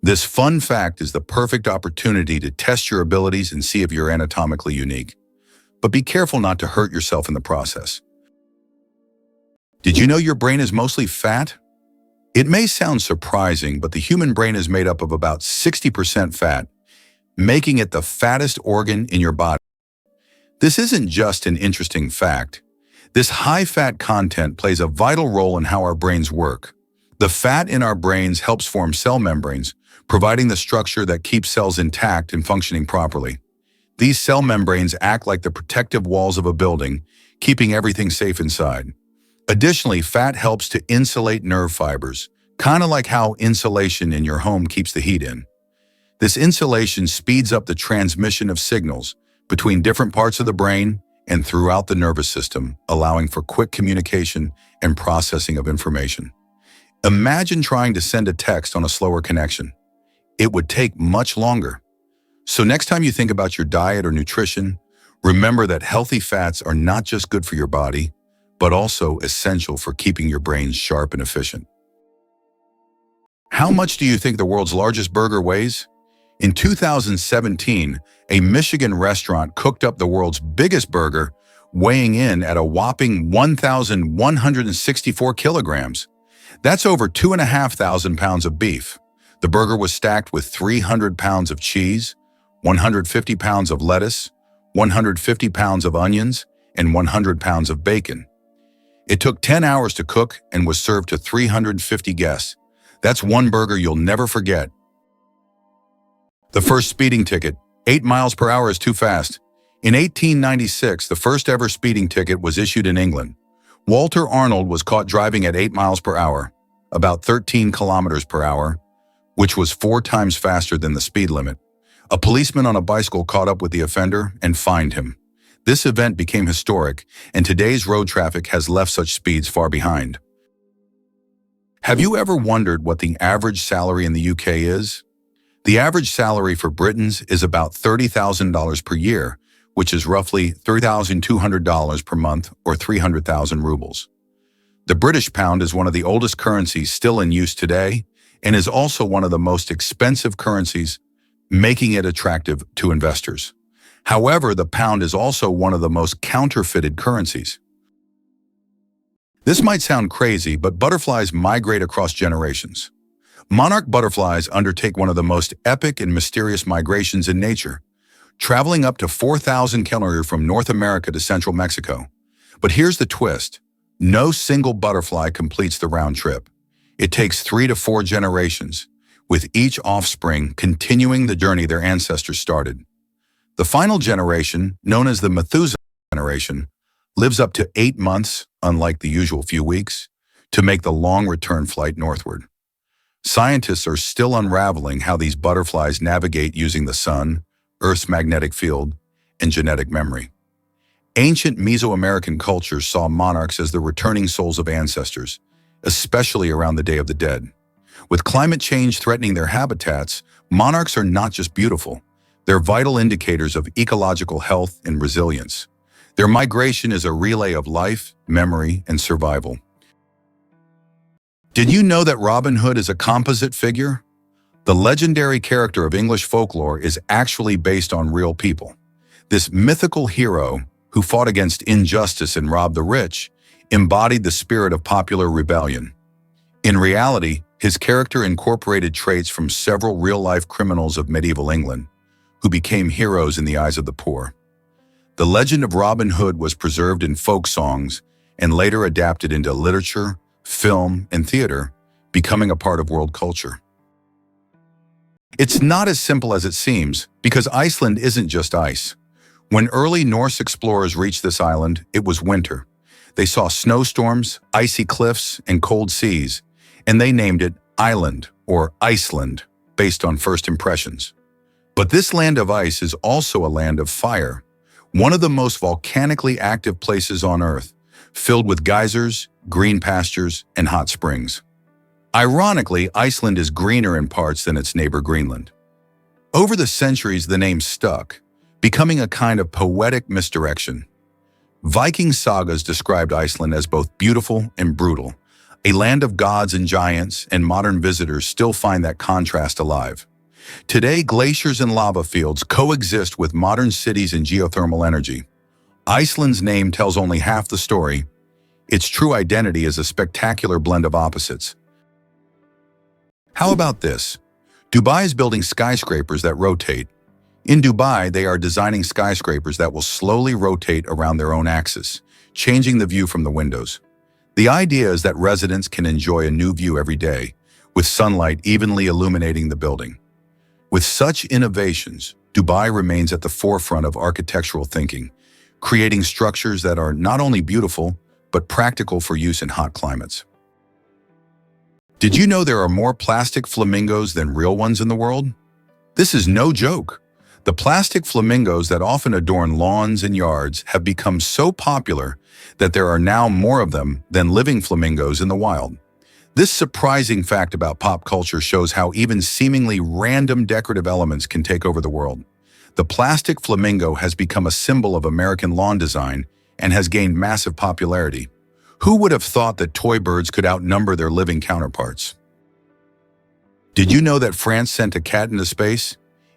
This fun fact is the perfect opportunity to test your abilities and see if you're anatomically unique. But be careful not to hurt yourself in the process. Did you know your brain is mostly fat? It may sound surprising, but the human brain is made up of about 60% fat, making it the fattest organ in your body. This isn't just an interesting fact. This high-fat content plays a vital role in how our brains work. The fat in our brains helps form cell membranes, providing the structure that keeps cells intact and functioning properly. These cell membranes act like the protective walls of a building, keeping everything safe inside. Additionally, fat helps to insulate nerve fibers, kind of like how insulation in your home keeps the heat in. This insulation speeds up the transmission of signals between different parts of the brain and throughout the nervous system, allowing for quick communication and processing of information. Imagine trying to send a text on a slower connection. It would take much longer. So next time you think about your diet or nutrition, remember that healthy fats are not just good for your body, but also essential for keeping your brain sharp and efficient. How much do you think the world's largest burger weighs? In 2017, a Michigan restaurant cooked up the world's biggest burger, weighing in at a whopping 1,164 kilograms. That's over 2,500 pounds of beef. The burger was stacked with 300 pounds of cheese, 150 pounds of lettuce, 150 pounds of onions, and 100 pounds of bacon. It took 10 hours to cook and was served to 350 guests. That's one burger you'll never forget. The first speeding ticket, 8 miles per hour is too fast. In 1896, the first ever speeding ticket was issued in England. Walter Arnold was caught driving at 8 miles per hour, about 13 kilometers per hour, which was 4 times faster than the speed limit. A policeman on a bicycle caught up with the offender and fined him. This event became historic, and today's road traffic has left such speeds far behind. Have you ever wondered what the average salary in the UK is? The average salary for Britons is about $30,000 per year, which is roughly $3,200 per month or 300,000 rubles. The British pound is one of the oldest currencies still in use today and is also one of the most expensive currencies, making it attractive to investors. However, the pound is also one of the most counterfeited currencies. This might sound crazy, but butterflies migrate across generations. Monarch butterflies undertake one of the most epic and mysterious migrations in nature, traveling up to 4,000 kilometers from North America to central Mexico. But here's the twist. No single butterfly completes the round trip. It takes 3 to 4 generations, with each offspring continuing the journey their ancestors started. The final generation, known as the Methuselah generation, lives up to 8 months, unlike the usual few weeks, to make the long return flight northward. Scientists are still unraveling how these butterflies navigate using the sun, Earth's magnetic field, and genetic memory. Ancient Mesoamerican cultures saw monarchs as the returning souls of ancestors, especially around the Day of the Dead. With climate change threatening their habitats, monarchs are not just beautiful, they're vital indicators of ecological health and resilience. Their migration is a relay of life, memory, and survival. Did you know that Robin Hood is a composite figure? The legendary character of English folklore is actually based on real people. This mythical hero, who fought against injustice and robbed the rich, embodied the spirit of popular rebellion. In reality, his character incorporated traits from several real-life criminals of medieval England, who became heroes in the eyes of the poor. The legend of Robin Hood was preserved in folk songs and later adapted into literature, film, and theater, becoming a part of world culture. It's not as simple as it seems, because Iceland isn't just ice. When early Norse explorers reached this island, it was winter. They saw snowstorms, icy cliffs, and cold seas, and they named it Island, or Iceland, based on first impressions. But this land of ice is also a land of fire, one of the most volcanically active places on Earth, filled with geysers, green pastures, and hot springs. Ironically, Iceland is greener in parts than its neighbor Greenland. Over the centuries, the name stuck, becoming a kind of poetic misdirection. Viking sagas described Iceland as both beautiful and brutal, a land of gods and giants, and modern visitors still find that contrast alive. Today, glaciers and lava fields coexist with modern cities and geothermal energy. Iceland's name tells only half the story. Its true identity is a spectacular blend of opposites. How about this? Dubai is building skyscrapers that rotate. In Dubai, they are designing skyscrapers that will slowly rotate around their own axis, changing the view from the windows. The idea is that residents can enjoy a new view every day, with sunlight evenly illuminating the building. With such innovations, Dubai remains at the forefront of architectural thinking, creating structures that are not only beautiful, but practical for use in hot climates. Did you know there are more plastic flamingos than real ones in the world? This is no joke. The plastic flamingos that often adorn lawns and yards have become so popular that there are now more of them than living flamingos in the wild. This surprising fact about pop culture shows how even seemingly random decorative elements can take over the world. The plastic flamingo has become a symbol of American lawn design and has gained massive popularity. Who would have thought that toy birds could outnumber their living counterparts? Did you know that France sent a cat into space?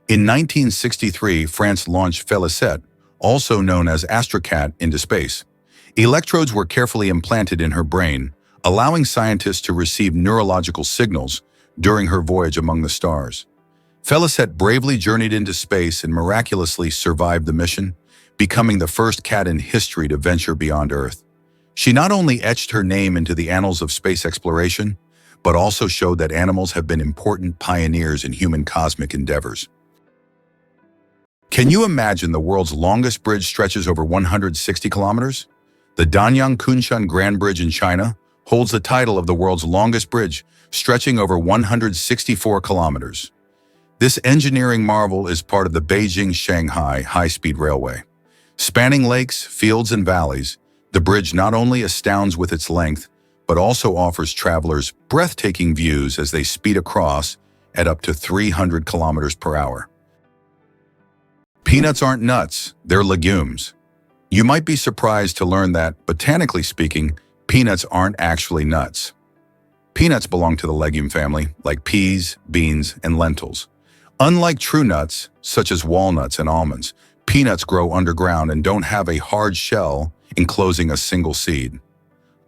In 1963, France launched Félicette, also known as Astrocat, into space. Electrodes were carefully implanted in her brain, allowing scientists to receive neurological signals during her voyage among the stars. Félicette bravely journeyed into space and miraculously survived the mission, becoming the first cat in history to venture beyond Earth. She not only etched her name into the annals of space exploration, but also showed that animals have been important pioneers in human cosmic endeavors. Can you imagine the world's longest bridge stretches over 160 kilometers? The Danyang Kunshan Grand Bridge in China holds the title of the world's longest bridge, stretching over 164 kilometers. This engineering marvel is part of the Beijing-Shanghai high-speed railway. Spanning lakes, fields, and valleys, the bridge not only astounds with its length, but also offers travelers breathtaking views as they speed across at up to 300 kilometers per hour. Peanuts aren't nuts, they're legumes. You might be surprised to learn that, botanically speaking, peanuts aren't actually nuts. Peanuts belong to the legume family, like peas, beans, and lentils. Unlike true nuts, such as walnuts and almonds, Peanuts grow underground and don't have a hard shell enclosing a single seed.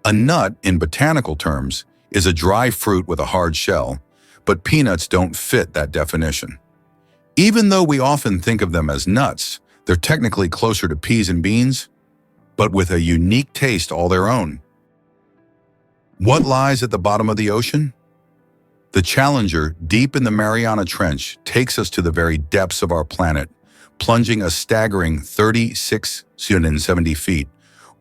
A nut, in botanical terms, is a dry fruit with a hard shell, but peanuts don't fit that definition. Even though we often think of them as nuts, they're technically closer to peas and beans, but with a unique taste all their own. What lies at the bottom of the ocean? The Challenger, deep in the Mariana Trench, takes us to the very depths of our planet, plunging a staggering 3,670 feet,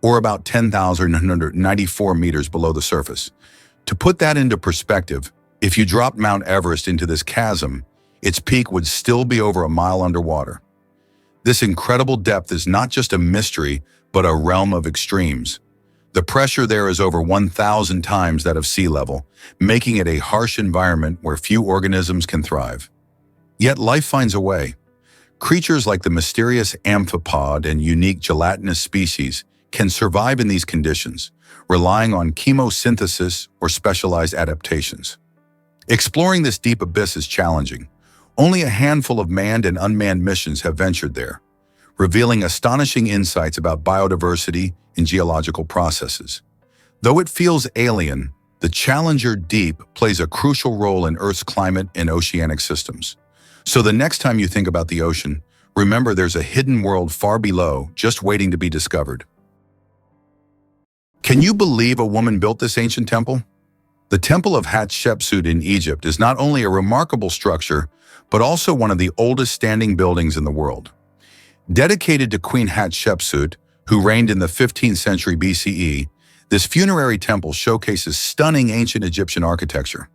or about 10,194 meters below the surface. To put that into perspective, if you dropped Mount Everest into this chasm, its peak would still be over a mile underwater. This incredible depth is not just a mystery, but a realm of extremes. The pressure there is over 1,000 times that of sea level, making it a harsh environment where few organisms can thrive. Yet life finds a way. Creatures like the mysterious amphipod and unique gelatinous species can survive in these conditions, relying on chemosynthesis or specialized adaptations. Exploring this deep abyss is challenging. Only a handful of manned and unmanned missions have ventured there, revealing astonishing insights about biodiversity and geological processes. Though it feels alien, the Challenger Deep plays a crucial role in Earth's climate and oceanic systems. So the next time you think about the ocean, remember there's a hidden world far below, just waiting to be discovered. Can you believe a woman built this ancient temple? The Temple of Hatshepsut in Egypt is not only a remarkable structure, but also one of the oldest standing buildings in the world. Dedicated to Queen Hatshepsut, who reigned in the 15th century BCE, this funerary temple showcases stunning ancient Egyptian architecture.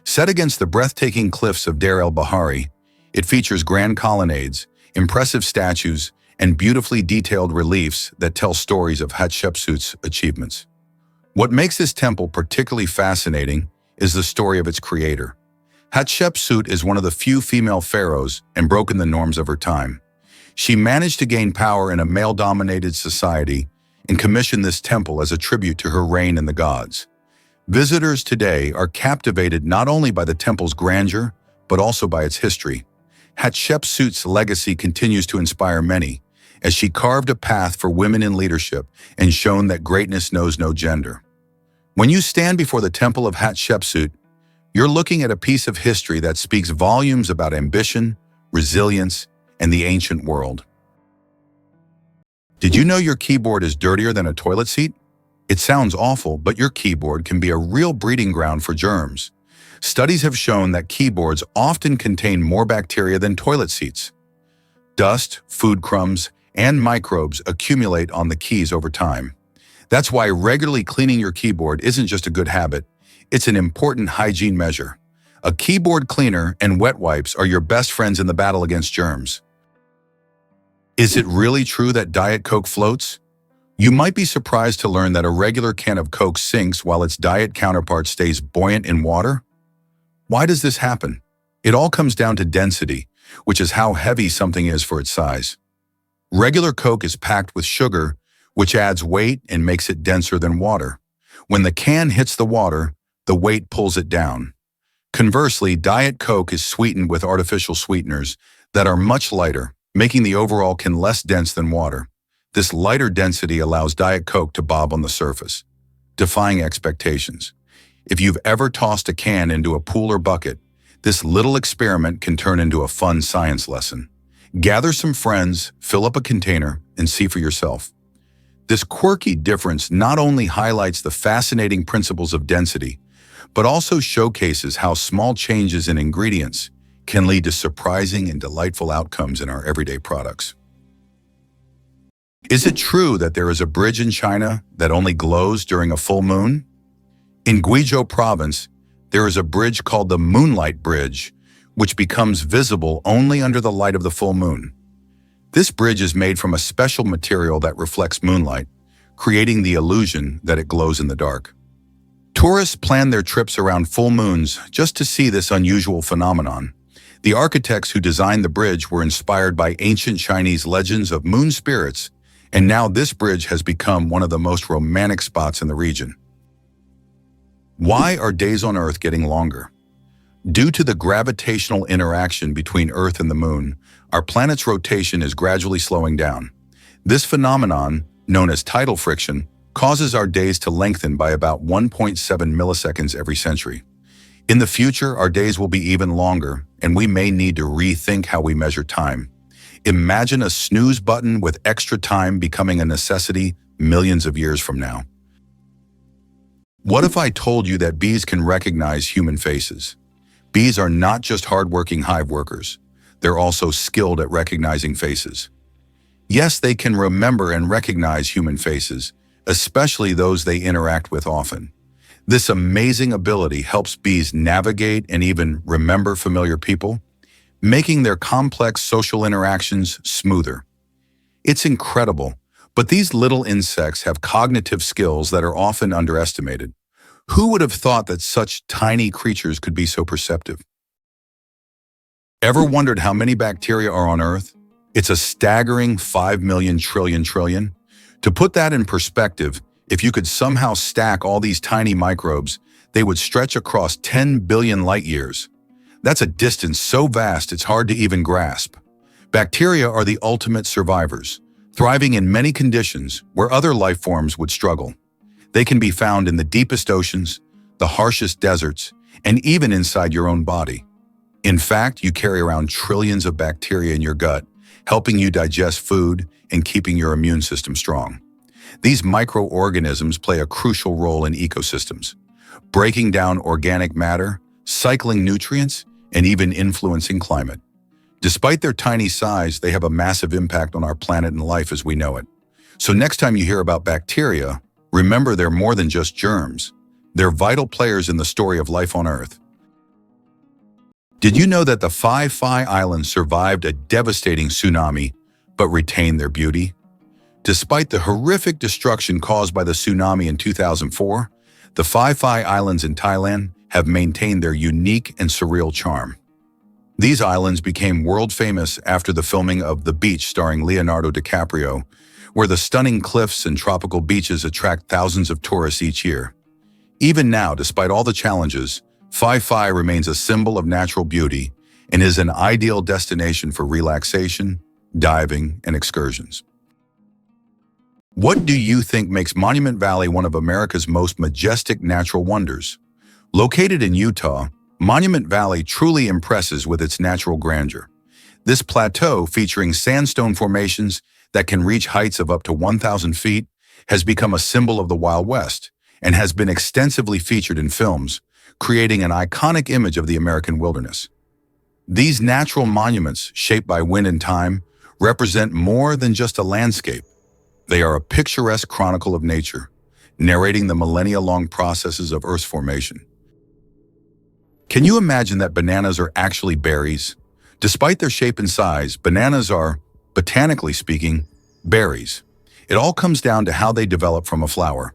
Set against the breathtaking cliffs of Deir el-Bahari, it features grand colonnades, impressive statues, and beautifully detailed reliefs that tell stories of Hatshepsut's achievements. What makes this temple particularly fascinating is the story of its creator. Hatshepsut is one of the few female pharaohs and broken the norms of her time. She managed to gain power in a male-dominated society and commissioned this temple as a tribute to her reign and the gods. Visitors today are captivated not only by the temple's grandeur, but also by its history. Hatshepsut's legacy continues to inspire many, as she carved a path for women in leadership and shown that greatness knows no gender. When you stand before the Temple of Hatshepsut, you're looking at a piece of history that speaks volumes about ambition, resilience, and the ancient world. Did you know your keyboard is dirtier than a toilet seat? It sounds awful, but your keyboard can be a real breeding ground for germs. Studies have shown that keyboards often contain more bacteria than toilet seats. Dust, food crumbs, and microbes accumulate on the keys over time. That's why regularly cleaning your keyboard isn't just a good habit, it's an important hygiene measure. A keyboard cleaner and wet wipes are your best friends in the battle against germs. Is it really true that Diet Coke floats? You might be surprised to learn that a regular can of Coke sinks while its diet counterpart stays buoyant in water. Why does this happen? It all comes down to density, which is how heavy something is for its size. Regular Coke is packed with sugar, which adds weight and makes it denser than water. When the can hits the water, the weight pulls it down. Conversely, Diet Coke is sweetened with artificial sweeteners that are much lighter, making the overall can less dense than water. This lighter density allows Diet Coke to bob on the surface, defying expectations. If you've ever tossed a can into a pool or bucket, this little experiment can turn into a fun science lesson. Gather some friends, fill up a container, and see for yourself. This quirky difference not only highlights the fascinating principles of density, but also showcases how small changes in ingredients can lead to surprising and delightful outcomes in our everyday products. Is it true that there is a bridge in China that only glows during a full moon? In Guizhou province, there is a bridge called the Moonlight Bridge, which becomes visible only under the light of the full moon. This bridge is made from a special material that reflects moonlight, creating the illusion that it glows in the dark. Tourists plan their trips around full moons just to see this unusual phenomenon. The architects who designed the bridge were inspired by ancient Chinese legends of moon spirits, and now this bridge has become one of the most romantic spots in the region. Why are days on Earth getting longer? Due to the gravitational interaction between Earth and the Moon, our planet's rotation is gradually slowing down. This phenomenon, known as tidal friction, causes our days to lengthen by about 1.7 milliseconds every century. In the future, our days will be even longer, and we may need to rethink how we measure time. Imagine a snooze button with extra time becoming a necessity millions of years from now. What if I told you that bees can recognize human faces? Bees are not just hardworking hive workers. They're also skilled at recognizing faces. Yes, they can remember and recognize human faces, especially those they interact with often. This amazing ability helps bees navigate and even remember familiar people, making their complex social interactions smoother. It's incredible, but these little insects have cognitive skills that are often underestimated. Who would have thought that such tiny creatures could be so perceptive? Ever wondered how many bacteria are on Earth? It's a staggering 5 million trillion. To put that in perspective, if you could somehow stack all these tiny microbes, they would stretch across 10 billion light years. That's a distance so vast it's hard to even grasp. Bacteria are the ultimate survivors, thriving in many conditions where other life forms would struggle. They can be found in the deepest oceans, the harshest deserts, and even inside your own body. In fact, you carry around trillions of bacteria in your gut, helping you digest food and keeping your immune system strong. These microorganisms play a crucial role in ecosystems, breaking down organic matter, cycling nutrients, and even influencing climate. Despite their tiny size, they have a massive impact on our planet and life as we know it. So next time you hear about bacteria, remember they're more than just germs. They're vital players in the story of life on Earth. Did you know that the Phi Phi Islands survived a devastating tsunami, but retained their beauty? Despite the horrific destruction caused by the tsunami in 2004, the Phi Phi Islands in Thailand have maintained their unique and surreal charm. These islands became world famous after the filming of The Beach starring Leonardo DiCaprio, where the stunning cliffs and tropical beaches attract thousands of tourists each year. Even now, despite all the challenges, Phi Phi remains a symbol of natural beauty and is an ideal destination for relaxation, diving, and excursions. What do you think makes Monument Valley one of America's most majestic natural wonders? Located in Utah, Monument Valley truly impresses with its natural grandeur. This plateau, featuring sandstone formations that can reach heights of up to 1,000 feet, has become a symbol of the Wild West and has been extensively featured in films, creating an iconic image of the American wilderness. These natural monuments, shaped by wind and time, represent more than just a landscape. They are a picturesque chronicle of nature, narrating the millennia-long processes of Earth's formation. Can you imagine that bananas are actually berries? Despite their shape and size, bananas are, botanically speaking, berries. It all comes down to how they develop from a flower.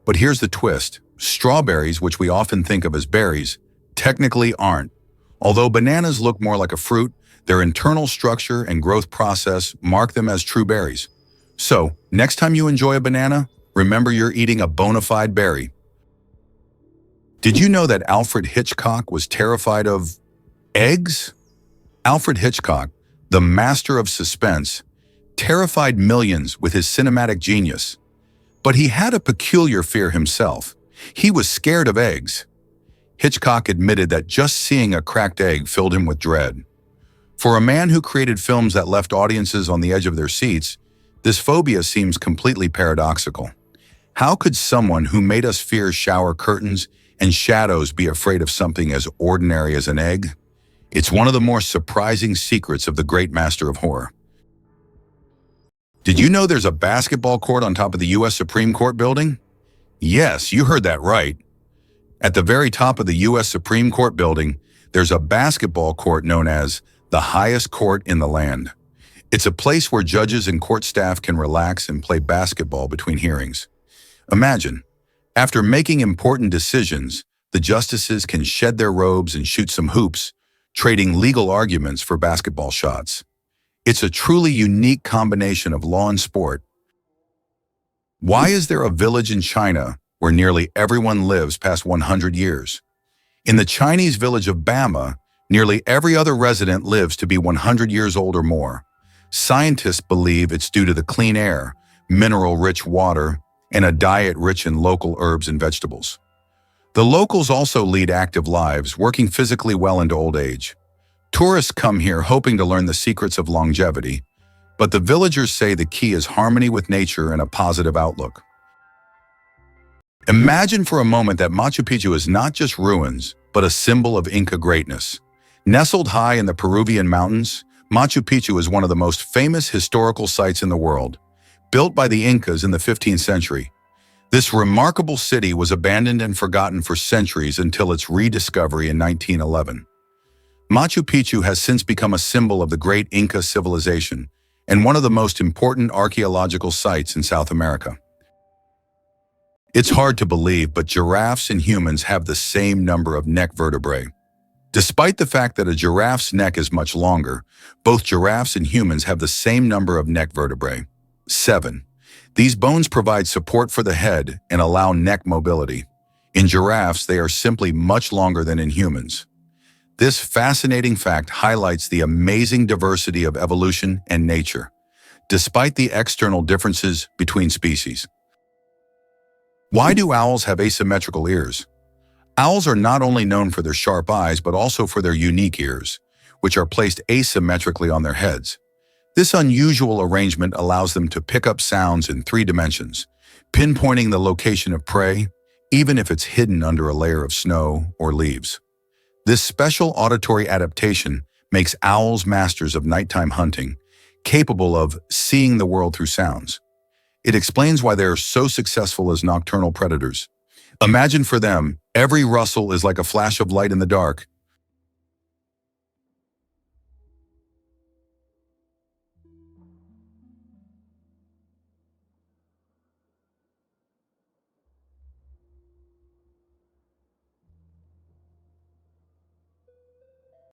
But here's the twist. Strawberries, which we often think of as berries, technically aren't. Although bananas look more like a fruit, their internal structure and growth process mark them as true berries. So, next time you enjoy a banana, remember you're eating a bona fide berry. Did you know that Alfred Hitchcock was terrified of eggs? Alfred Hitchcock, the master of suspense, terrified millions with his cinematic genius. But he had a peculiar fear himself. He was scared of eggs. Hitchcock admitted that just seeing a cracked egg filled him with dread. For a man who created films that left audiences on the edge of their seats, this phobia seems completely paradoxical. How could someone who made us fear shower curtains and shadows be afraid of something as ordinary as an egg? It's one of the more surprising secrets of the great master of horror. Did you know there's a basketball court on top of the U.S. Supreme Court building? Yes, you heard that right. At the very top of the U.S. Supreme Court building, there's a basketball court known as the highest court in the land. It's a place where judges and court staff can relax and play basketball between hearings. Imagine, after making important decisions, the justices can shed their robes and shoot some hoops, trading legal arguments for basketball shots. It's a truly unique combination of law and sport. Why is there a village in China where nearly everyone lives past 100 years? In the Chinese village of Bama, nearly every other resident lives to be 100 years old or more. Scientists believe it's due to the clean air, mineral-rich water, and a diet rich in local herbs and vegetables. The locals also lead active lives, working physically well into old age. Tourists come here hoping to learn the secrets of longevity, but the villagers say the key is harmony with nature and a positive outlook. Imagine for a moment that Machu Picchu is not just ruins, but a symbol of Inca greatness. Nestled high in the Peruvian mountains, Machu Picchu is one of the most famous historical sites in the world. Built by the Incas in the 15th century, this remarkable city was abandoned and forgotten for centuries until its rediscovery in 1911. Machu Picchu has since become a symbol of the great Inca civilization and one of the most important archaeological sites in South America. It's hard to believe, but giraffes and humans have the same number of neck vertebrae. Despite the fact that a giraffe's neck is much longer, both giraffes and humans have the same number of neck vertebrae, 7. These bones provide support for the head and allow neck mobility. In giraffes, they are simply much longer than in humans. This fascinating fact highlights the amazing diversity of evolution and nature, despite the external differences between species. Why do owls have asymmetrical ears? Owls are not only known for their sharp eyes, but also for their unique ears, which are placed asymmetrically on their heads. This unusual arrangement allows them to pick up sounds in 3 dimensions, pinpointing the location of prey, even if it's hidden under a layer of snow or leaves. This special auditory adaptation makes owls masters of nighttime hunting, capable of seeing the world through sounds. It explains why they are so successful as nocturnal predators. Imagine for them, every rustle is like a flash of light in the dark,